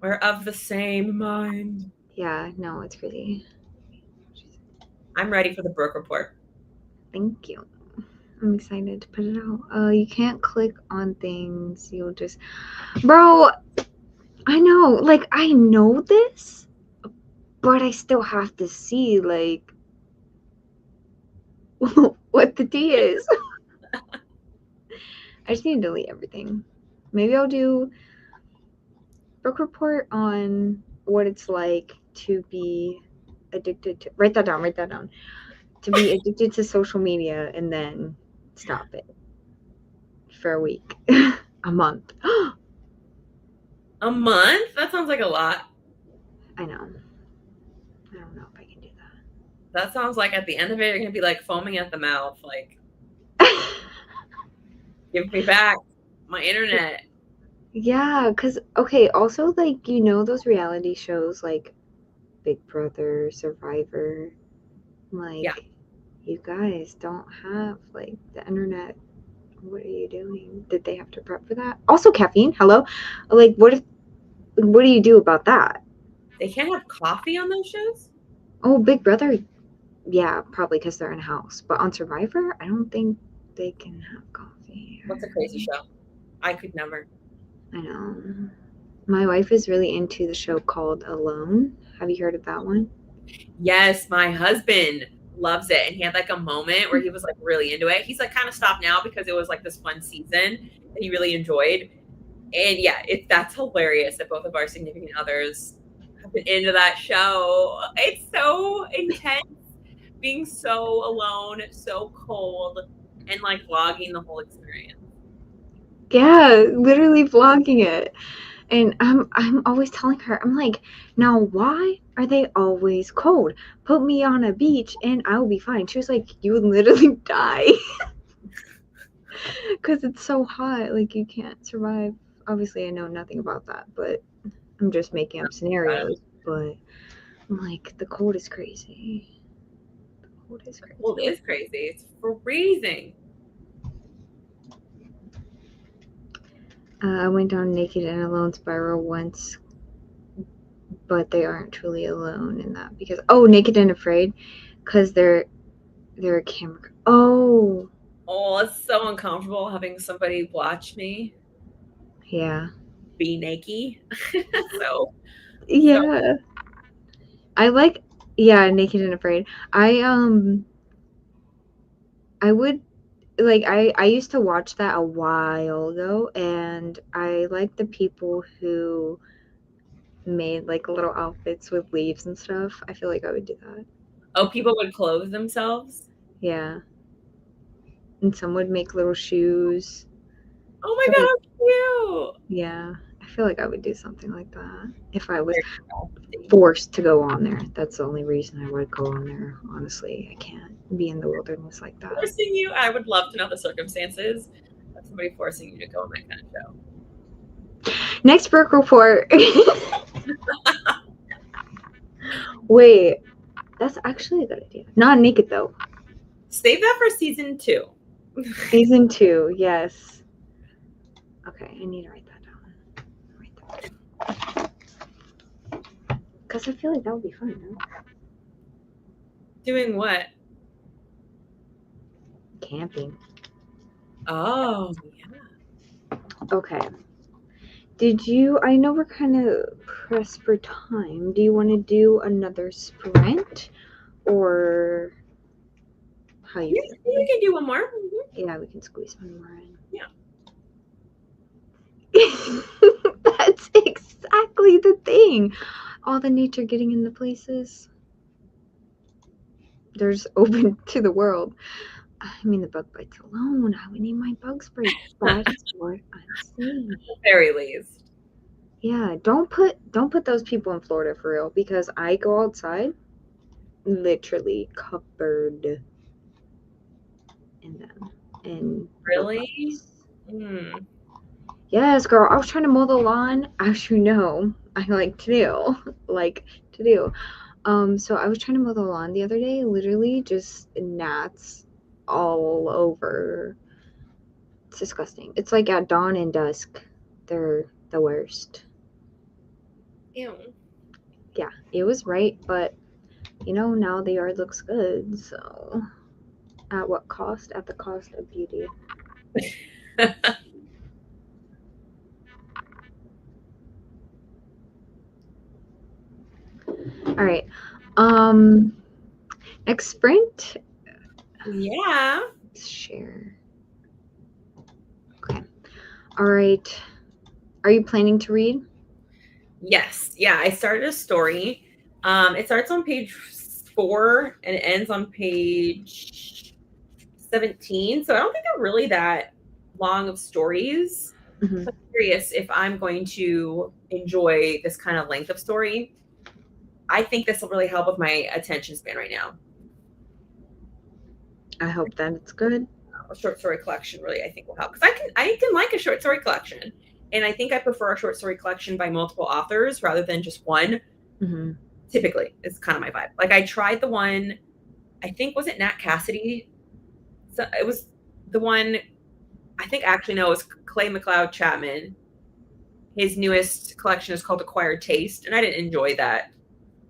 We're of the same mind. Yeah, no, it's crazy. I'm ready for the Brooke Report. Thank you. I'm excited to put it out. You can't click on things. You'll just... Bro, I know. Like, I know this, but I still have to see, like, what the tea is. I just need to delete everything. Maybe I'll do Brooke Report on what it's like to be addicted to... Write that down. To be addicted to social media and then stop it for a week. A month. A month? That sounds like a lot. I know. I don't know if I can do that. That sounds like at the end of it, you're going to be like foaming at the mouth. Like, give me back my internet. Yeah, because, okay, also, like, you know those reality shows like Big Brother, Survivor? Like, Yeah. you guys don't have, like, the internet. What are you doing? Did they have to prep for that? Also, caffeine, hello? Like, what do you do about that? They can't have coffee on those shows? Oh, Big Brother, yeah, probably because they're in a house. But on Survivor, I don't think they can have coffee. What's a crazy show? I could never. I know. My wife is really into the show called Alone. Have you heard of that one? Yes, my husband loves it. And he had like a moment where he was like really into it. He's like kind of stopped now because it was like this fun season that he really enjoyed. And yeah, that's hilarious that both of our significant others have been into that show. It's so intense, being so alone, so cold, and like vlogging the whole experience. Yeah, literally vlogging it. And I'm always telling her, I'm like, now why are they always cold? Put me on a beach and I'll be fine. She was like, you would literally die. Because it's so hot, like you can't survive. Obviously, I know nothing about that, but I'm just making up scenarios. But I'm like, the cold is crazy. The cold is crazy. Well, it is crazy. It's freezing. I went down naked and alone spiral once, but they aren't truly alone in that because naked and afraid, because they're a camera. Oh, it's so uncomfortable having somebody watch me yeah, be naked. so yeah. I like, yeah, naked and afraid. I would like I used to watch that a while ago, and I like the people who made like little outfits with leaves and stuff. I feel like I would do that. people would clothe themselves. Yeah. And some would make little shoes. Oh my god, how cute. Yeah. I feel like I would do something like that if I was forced to go on there. That's the only reason I would go on there. Honestly, I can't be in the wilderness like that. Forcing you? I would love to know the circumstances of somebody forcing you to go on that kind of show. Next Brooke Report. Wait, that's actually a good idea. Not naked though. Save that for season 2. Season 2, yes. Okay, I need to write that down. Because I feel like that would be fun, no? Doing what? Camping. Oh, yeah. Okay. I know we're kind of pressed for time. Do you want to do another sprint? Or how you feel? We can do one more. Mm-hmm. Yeah, we can squeeze one more in. Yeah. That's exactly the thing. All the nature getting in the places. There's open to the world. I mean, the bug bites alone. I would need my bug spray. That is what I'm saying. At the very least. Yeah, don't put those people in Florida for real, because I go outside literally covered in them. And Really? Mm. yes, girl. I was trying to mow the lawn, as you know, I like to do. Like to do. So I was trying to mow the lawn the other day, literally just gnats all over. It's disgusting. It's like at dawn and dusk. They're the worst. Ew. Yeah, it was right, but you know, now the yard looks good, so at what cost? At the cost of beauty. All right. Next sprint. Yeah. Share. Okay. All right. Are you planning to read? Yes. Yeah. I started a story. It starts on page 4 and it ends on page 17. So I don't think they're really that long of stories. Mm-hmm. I'm curious if I'm going to enjoy this kind of length of story. I think this will really help with my attention span right now. I hope that it's good. A short story collection really, I think, will help, because I can like a short story collection, and I think I prefer a short story collection by multiple authors rather than just one. Mm-hmm. Typically, it's kind of my vibe. Like I tried the one, I think, was it Nat Cassidy? So it was the one. I think actually no, it was Clay McLeod Chapman. His newest collection is called Acquired Taste, and I didn't enjoy that.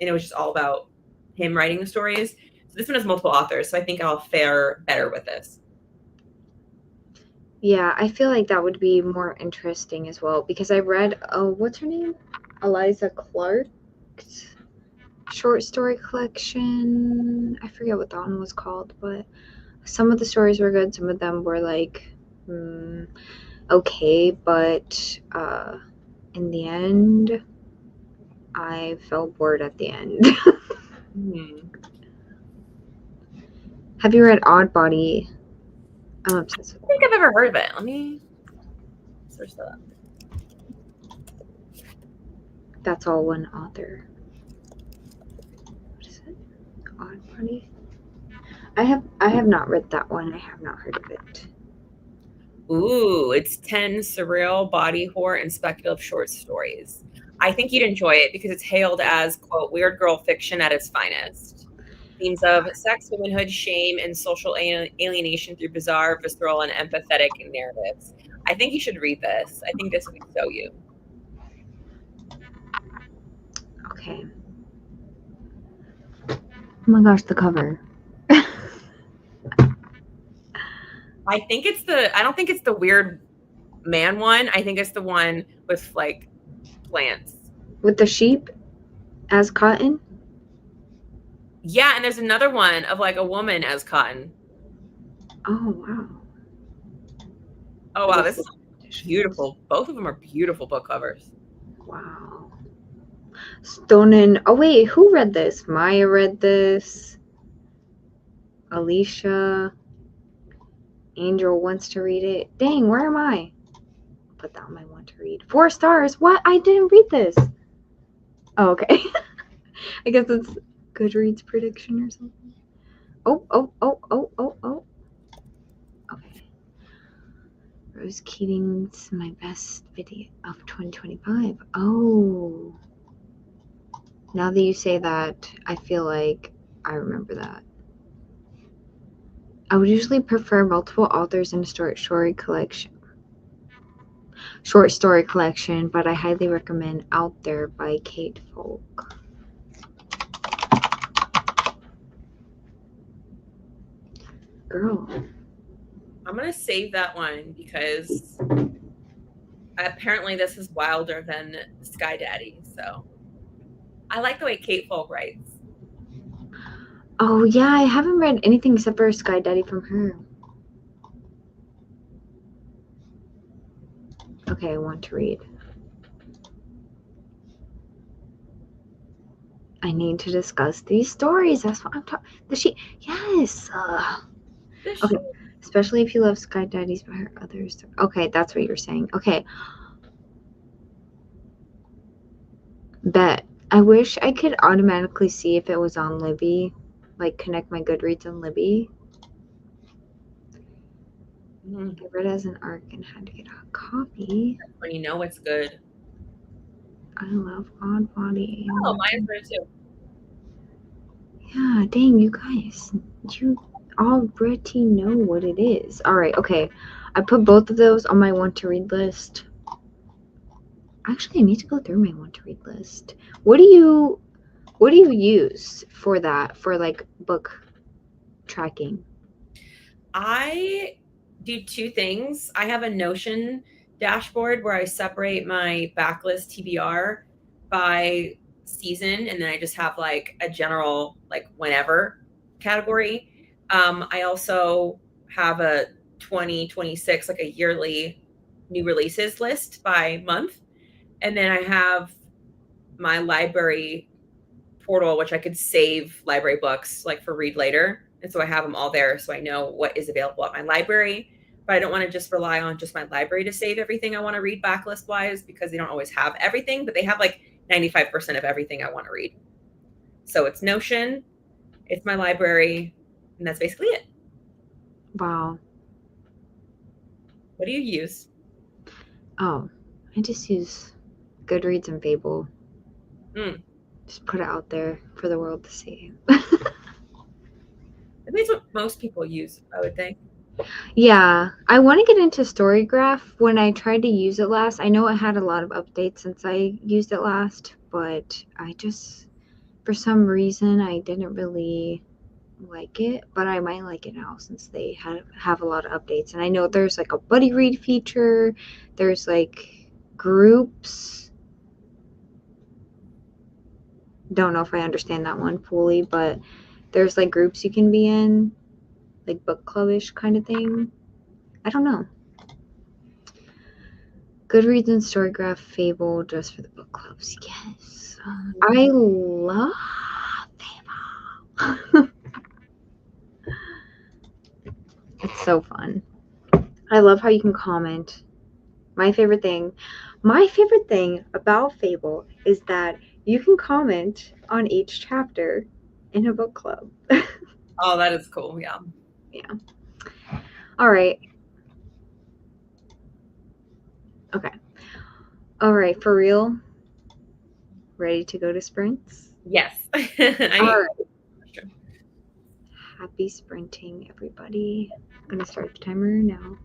And it was just all about him writing the stories. So this one has multiple authors, so I think I'll fare better with this. Yeah, I feel like that would be more interesting as well, because I read, what's her name? Eliza Clark's short story collection. I forget what that one was called, but some of the stories were good. Some of them were like, okay, but in the end, I felt bored at the end. Have you read Odd Body? I'm obsessed with I think I've ever heard of it. Let me search that up. That's all one author. What is it? Odd Body? I have not read that one. I have not heard of it. Ooh, it's 10 surreal body horror and speculative short stories. I think you'd enjoy it because it's hailed as, quote, weird girl fiction at its finest. Themes of sex, womanhood, shame, and social alienation through bizarre, visceral, and empathetic narratives. I think you should read this. I think this would be so you. Okay. Oh my gosh, the cover. I don't think it's the weird man one. I think it's the one with like plants. With the sheep as cotton? Yeah, and there's another one of like a woman as cotton. Oh, wow. Oh wow, this is beautiful. Both of them are beautiful book covers. Wow. Stonen. Oh, wait, who read this? Maya read this. Alicia. Angel wants to read it. Dang, where am I? Put that on my want to read. 4 stars. What? I didn't read this. Oh, okay. I guess it's Goodreads prediction or something. Oh. Okay. Rose Keating's my best video of 2025. Oh. Now that you say that, I feel like I remember that. I would usually prefer multiple authors in a short story collection, but I highly recommend Out There by Kate Folk. Girl. I'm gonna save that one because apparently this is wilder than Sky Daddy. So I like the way Kate Folk writes. Oh yeah, I haven't read anything except for Sky Daddy from her. Okay, I want to read. I need to discuss these stories. That's what I'm talking. The sheep. Yes. Okay. Especially if you love Sky Daddies by her others. Okay, that's what you're saying. Okay. Bet. I wish I could automatically see if it was on Libby, like connect my Goodreads on Libby. I read as an arc and had to get a copy. When you know it's good. I love Odd Body. Oh, mine's good too. Yeah, dang, you guys. You already know what it is. Alright, okay. I put both of those on my want to read list. Actually, I need to go through my want to read list. What do you use for that, for like book tracking? I do two things. I have a Notion dashboard where I separate my backlist TBR by season, and then I just have like a general, like whenever category. I also have a 2026, like a yearly new releases list by month. And then I have my library portal, which I could save library books like for read later. And so I have them all there so I know what is available at my library. But I don't want to just rely on just my library to save everything I want to read backlist wise because they don't always have everything, but they have like 95% of everything I want to read. So it's Notion, it's my library, and that's basically it. Wow. What do you use? Oh, I just use Goodreads and Fable. Mm. Just put it out there for the world to see. I think it's what most people use, I would think. Yeah, I want to get into Storygraph. When I tried to use it last, I know it had a lot of updates since I used it last, but I just, for some reason, I didn't really like it, but I might like it now since they have a lot of updates. And I know there's like a buddy read feature, there's like groups. Don't know if I understand that one fully, but there's like groups you can be in, like book clubbish kind of thing. I don't know. Goodreads and Storygraph Fable just for the book clubs. Yes. I love Fable. It's so fun. I love how you can comment. My favorite thing about Fable is that you can comment on each chapter in a book club. Oh, that is cool. Yeah. Yeah. All right. Okay. All right. For real. Ready to go to sprints? Yes. All I right. Happy sprinting, everybody. I'm going to start the timer now.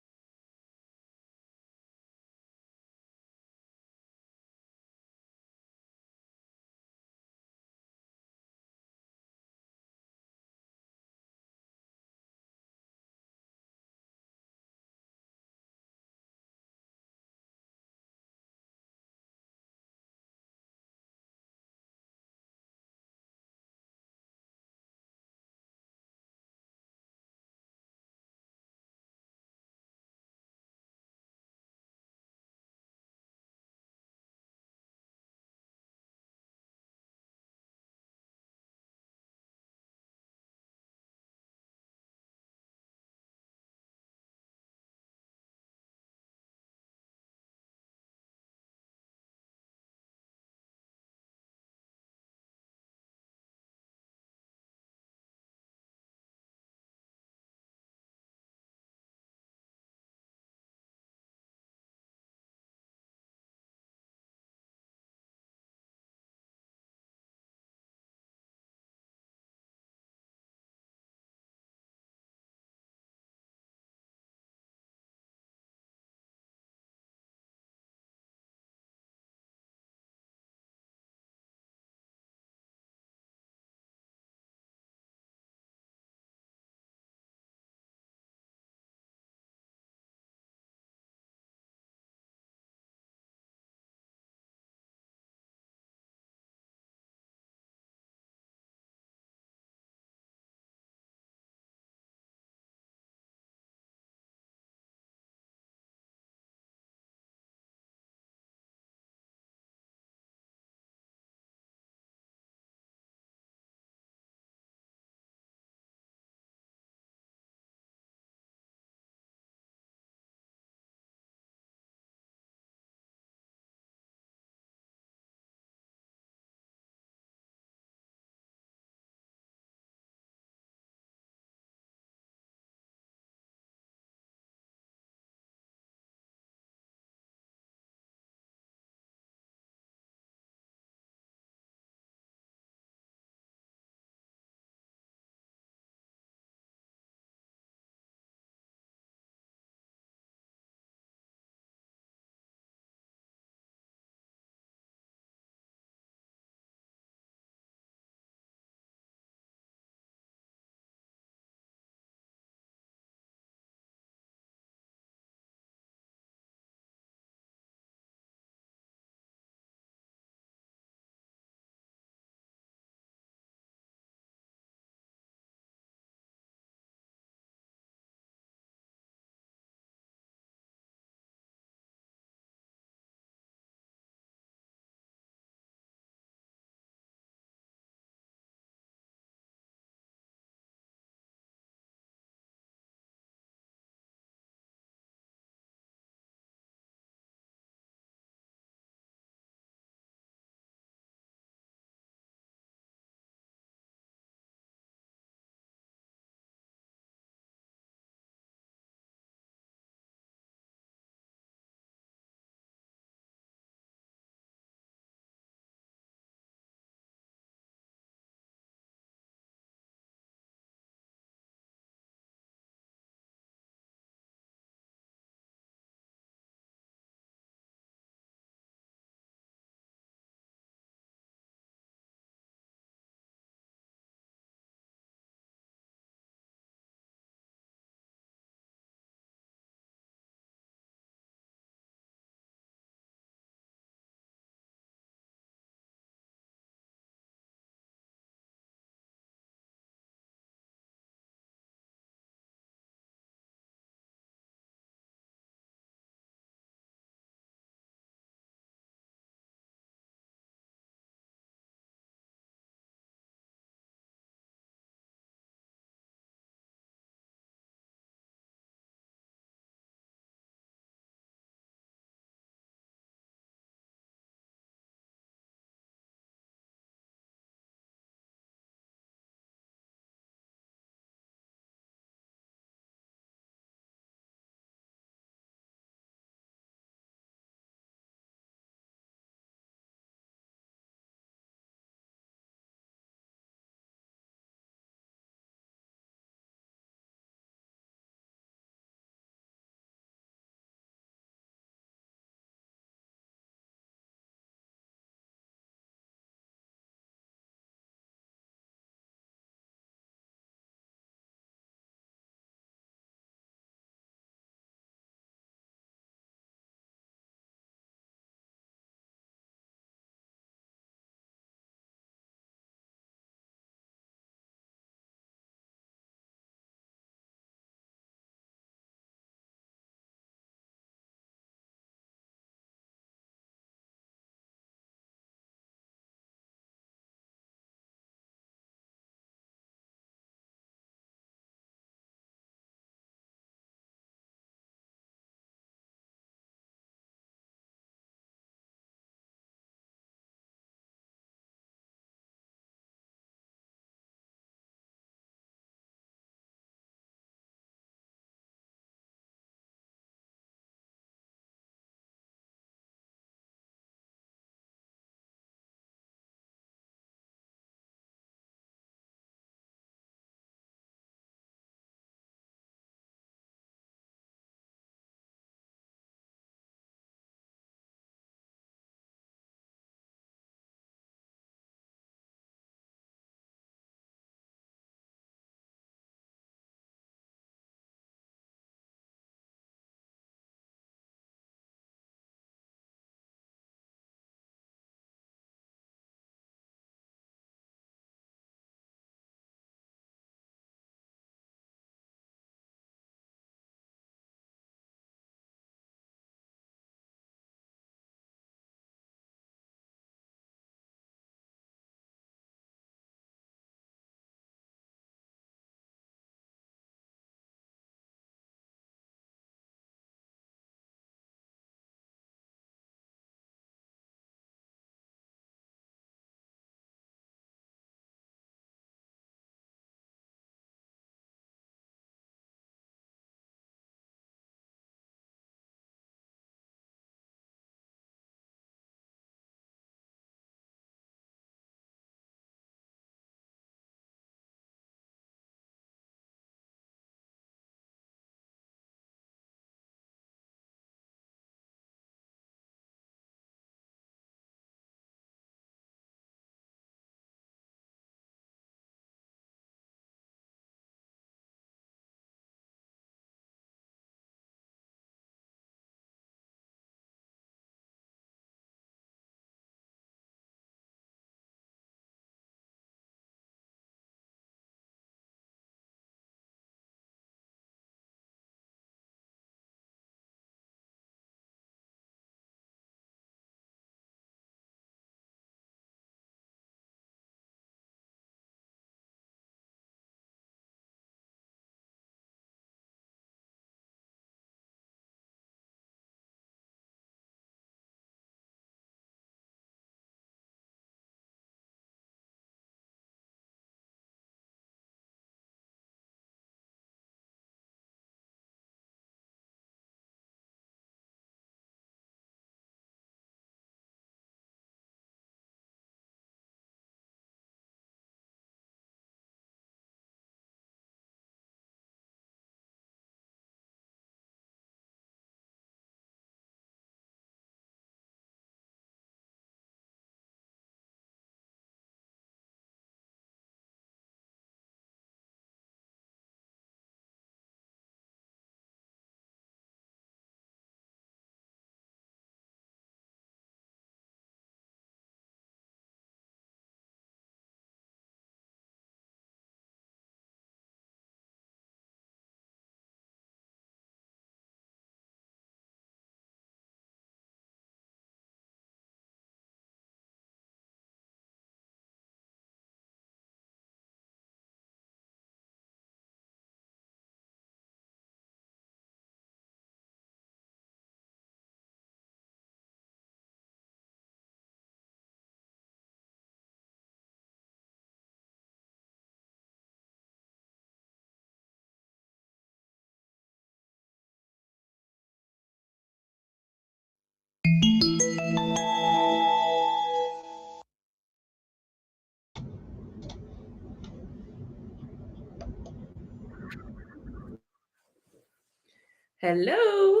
Hello.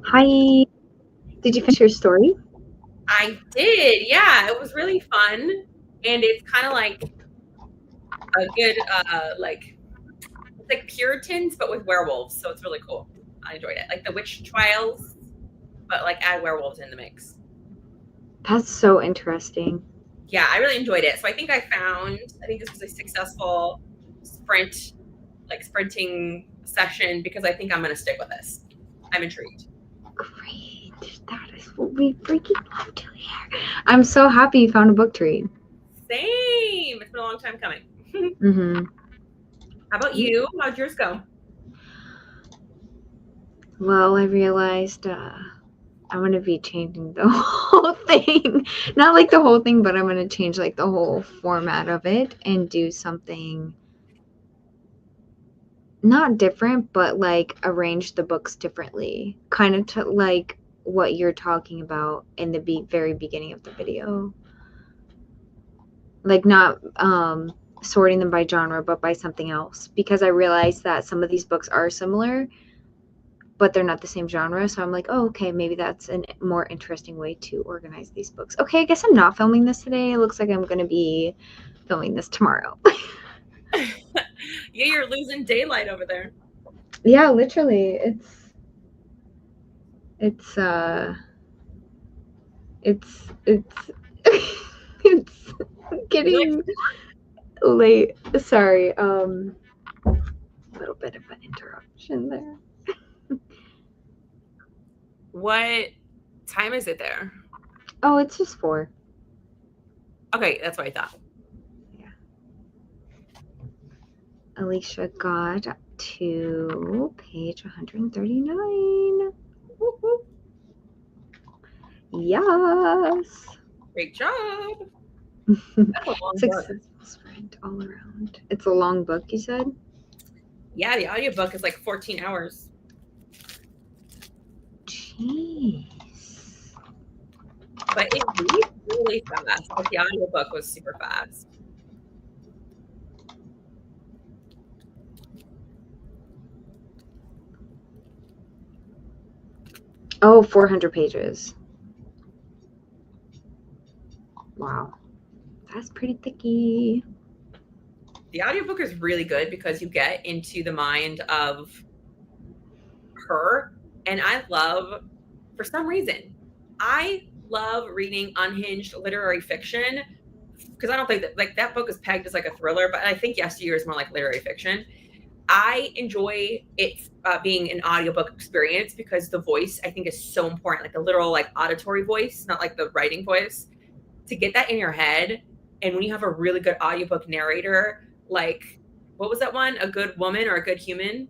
Hi. Did you finish your story? I did. Yeah, it was really fun. And it's kind of like a good, it's like Puritans, but with werewolves. So it's really cool. I enjoyed it. Like the witch trials, but like add werewolves in the mix. That's so interesting. Yeah, I really enjoyed it. So I think I think this was a successful sprinting session because I think I'm going to stick with this. I'm intrigued. Great. That is what we freaking love to hear. I'm so happy you found a book to read. Same. It's been a long time coming. Mm-hmm. How about you? How'd yours go? Well, I realized I'm going to be changing the whole thing. Not like the whole thing, but I'm going to change like the whole format of it and do something not different, but like arrange the books differently. Kind of to like what you're talking about in the very beginning of the video. Like not sorting them by genre, but by something else. Because I realized that some of these books are similar, but they're not the same genre. So I'm like, oh, okay, maybe that's a more interesting way to organize these books. Okay, I guess I'm not filming this today. It looks like I'm going to be filming this tomorrow. Yeah, you're losing daylight over there. Yeah, literally. It's it's it's Would you like getting late. Sorry. A little bit of an interruption there. what time is it there? Oh, it's just 4. Okay, that's what I thought. Yeah. Alicia got to page 139. Whoop, whoop. Yes. Great job. That's a long book. Successful sprint all around. It's a long book, you said? Yeah, the audiobook is like 14 hours. Jeez. But it reads really fast. Like the audiobook was super fast. Oh, 400 pages. Wow. That's pretty thicky. The audiobook is really good because you get into the mind of her. And for some reason, I love reading unhinged literary fiction because I don't think that like that book is pegged as like a thriller, but I think Yesteryear is more like literary fiction. I enjoy it being an audiobook experience because the voice I think is so important, like the literal like auditory voice, not like the writing voice. To get that in your head, and when you have a really good audiobook narrator, like what was that one? A Good Woman or A Good Human?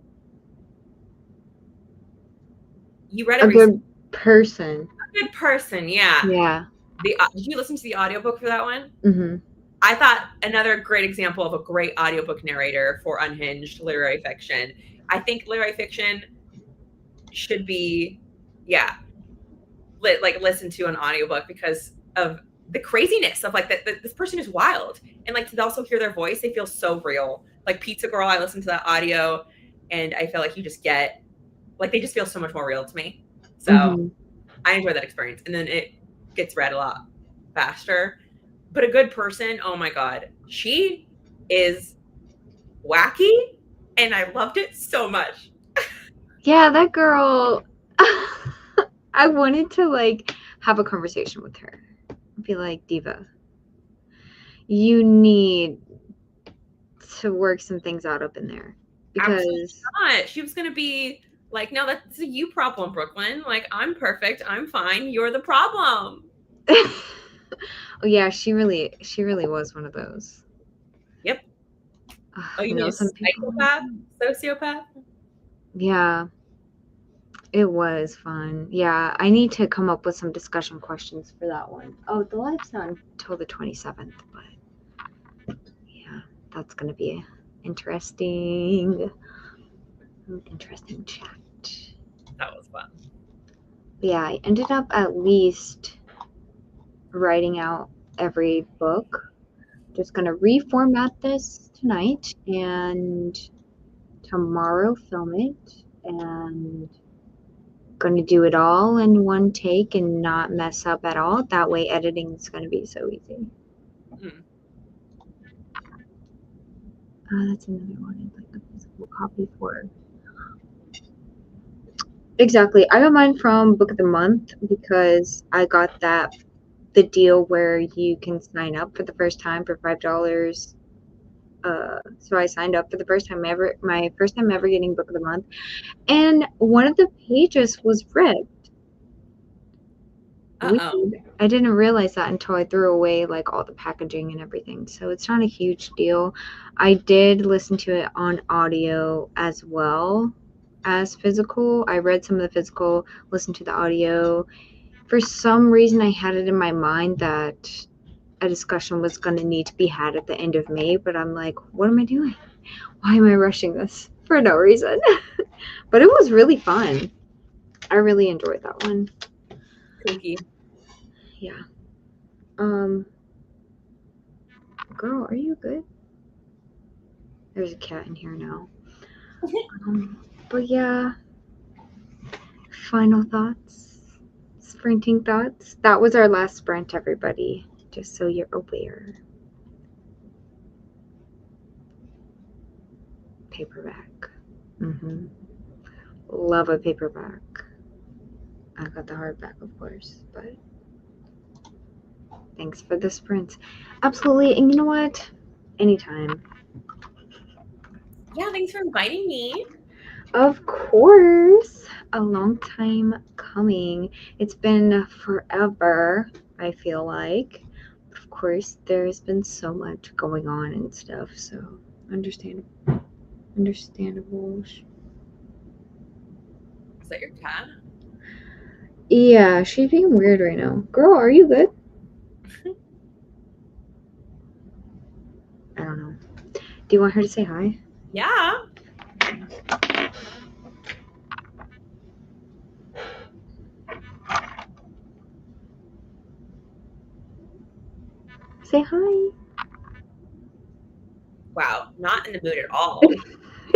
You read it A recently. good person. A Good Person, yeah. Yeah. Did you listen to the audiobook for that one? Mm-hmm. I thought another great example of a great audiobook narrator for unhinged literary fiction. I think literary fiction should be, yeah, listened to an audiobook because of the craziness of like that this person is wild, and like to also hear their voice, they feel so real. Like Pizza Girl, I listened to that audio, and I feel like you just get like they just feel so much more real to me. So Mm-hmm. I enjoy that experience, and then it gets read a lot faster. But A Good Person, oh my god, she is wacky, and I loved it so much. Yeah, that girl. I wanted to like have a conversation with her. Be like, Diva, you need to work some things out up in there Absolutely because not. She was gonna be like, no, that's a you problem, Brooklyn. Like, I'm perfect, I'm fine, you're the problem. oh yeah, she really was one of those. Yep. Oh, you You mean know, a some people. psychopath? Sociopath? Yeah, it was fun. Yeah, I need to come up with some discussion questions for that one. Oh, the live's not until the 27th, but yeah, that's gonna be interesting. Interesting chat. That was fun. Yeah, I ended up at least writing out every book. Just gonna reformat this tonight and tomorrow film it and gonna do it all in one take and not mess up at all. That way editing is gonna be so easy. That's another one, like a physical copy for. Exactly. I got mine from Book of the Month because I got the deal where you can sign up for the first time for $5. So I signed up for the first time ever, my first time ever getting Book of the Month, and one of the pages was ripped. Weird. I didn't realize that until I threw away like all the packaging and everything. So it's not a huge deal. I did listen to it on audio as well as physical. I read some of the physical, listened to the audio. For some reason, I had it in my mind that a discussion was going to need to be had at the end of May, but I'm like, what am I doing? Why am I rushing this? For no reason. But it was really fun. I really enjoyed that one. Kooky. Yeah. Girl, are you good? There's a cat in here now. But yeah. Final thoughts? Sprinting thoughts? That was our last sprint, everybody. Just so you're aware. Paperback. Love a paperback. I got the hardback, of course, but thanks for the sprints. Absolutely. And you know what? Anytime. Yeah, thanks for inviting me. Of course. A long time coming. It's been forever, I feel like. Of course, there's been so much going on and stuff, so understandable. Understandable. Is that your cat? Yeah, she's being weird right now. Girl, are you good? I don't know. Do you want her to say hi? Yeah. Say hi. Wow, not in the mood at all.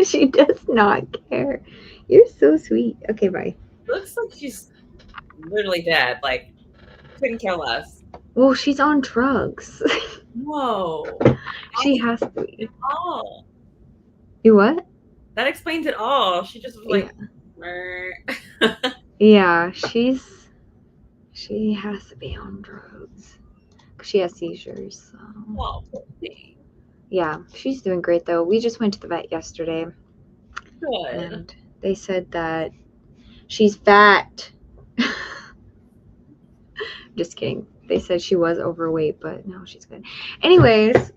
She does not care. You're so sweet. Okay, bye. Looks like she's literally dead. Like, couldn't care less. Well, she's on drugs. Whoa. She has to be. Oh. You what? That explains it all. She just was like, yeah, she has to be on drugs. She has seizures. So. Oh, yeah, she's doing great though. We just went to the vet yesterday. Good. And they said that she's fat. Just kidding. They said she was overweight, but no, she's good. Anyways.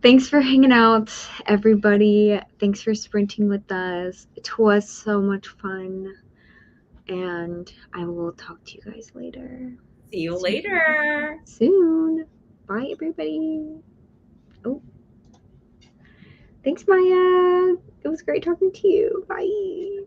Thanks for hanging out, everybody. Thanks for sprinting with us. It was so much fun. And I will talk to you guys later. See you later. Soon. Bye, everybody. Oh. Thanks, Maya. It was great talking to you. Bye.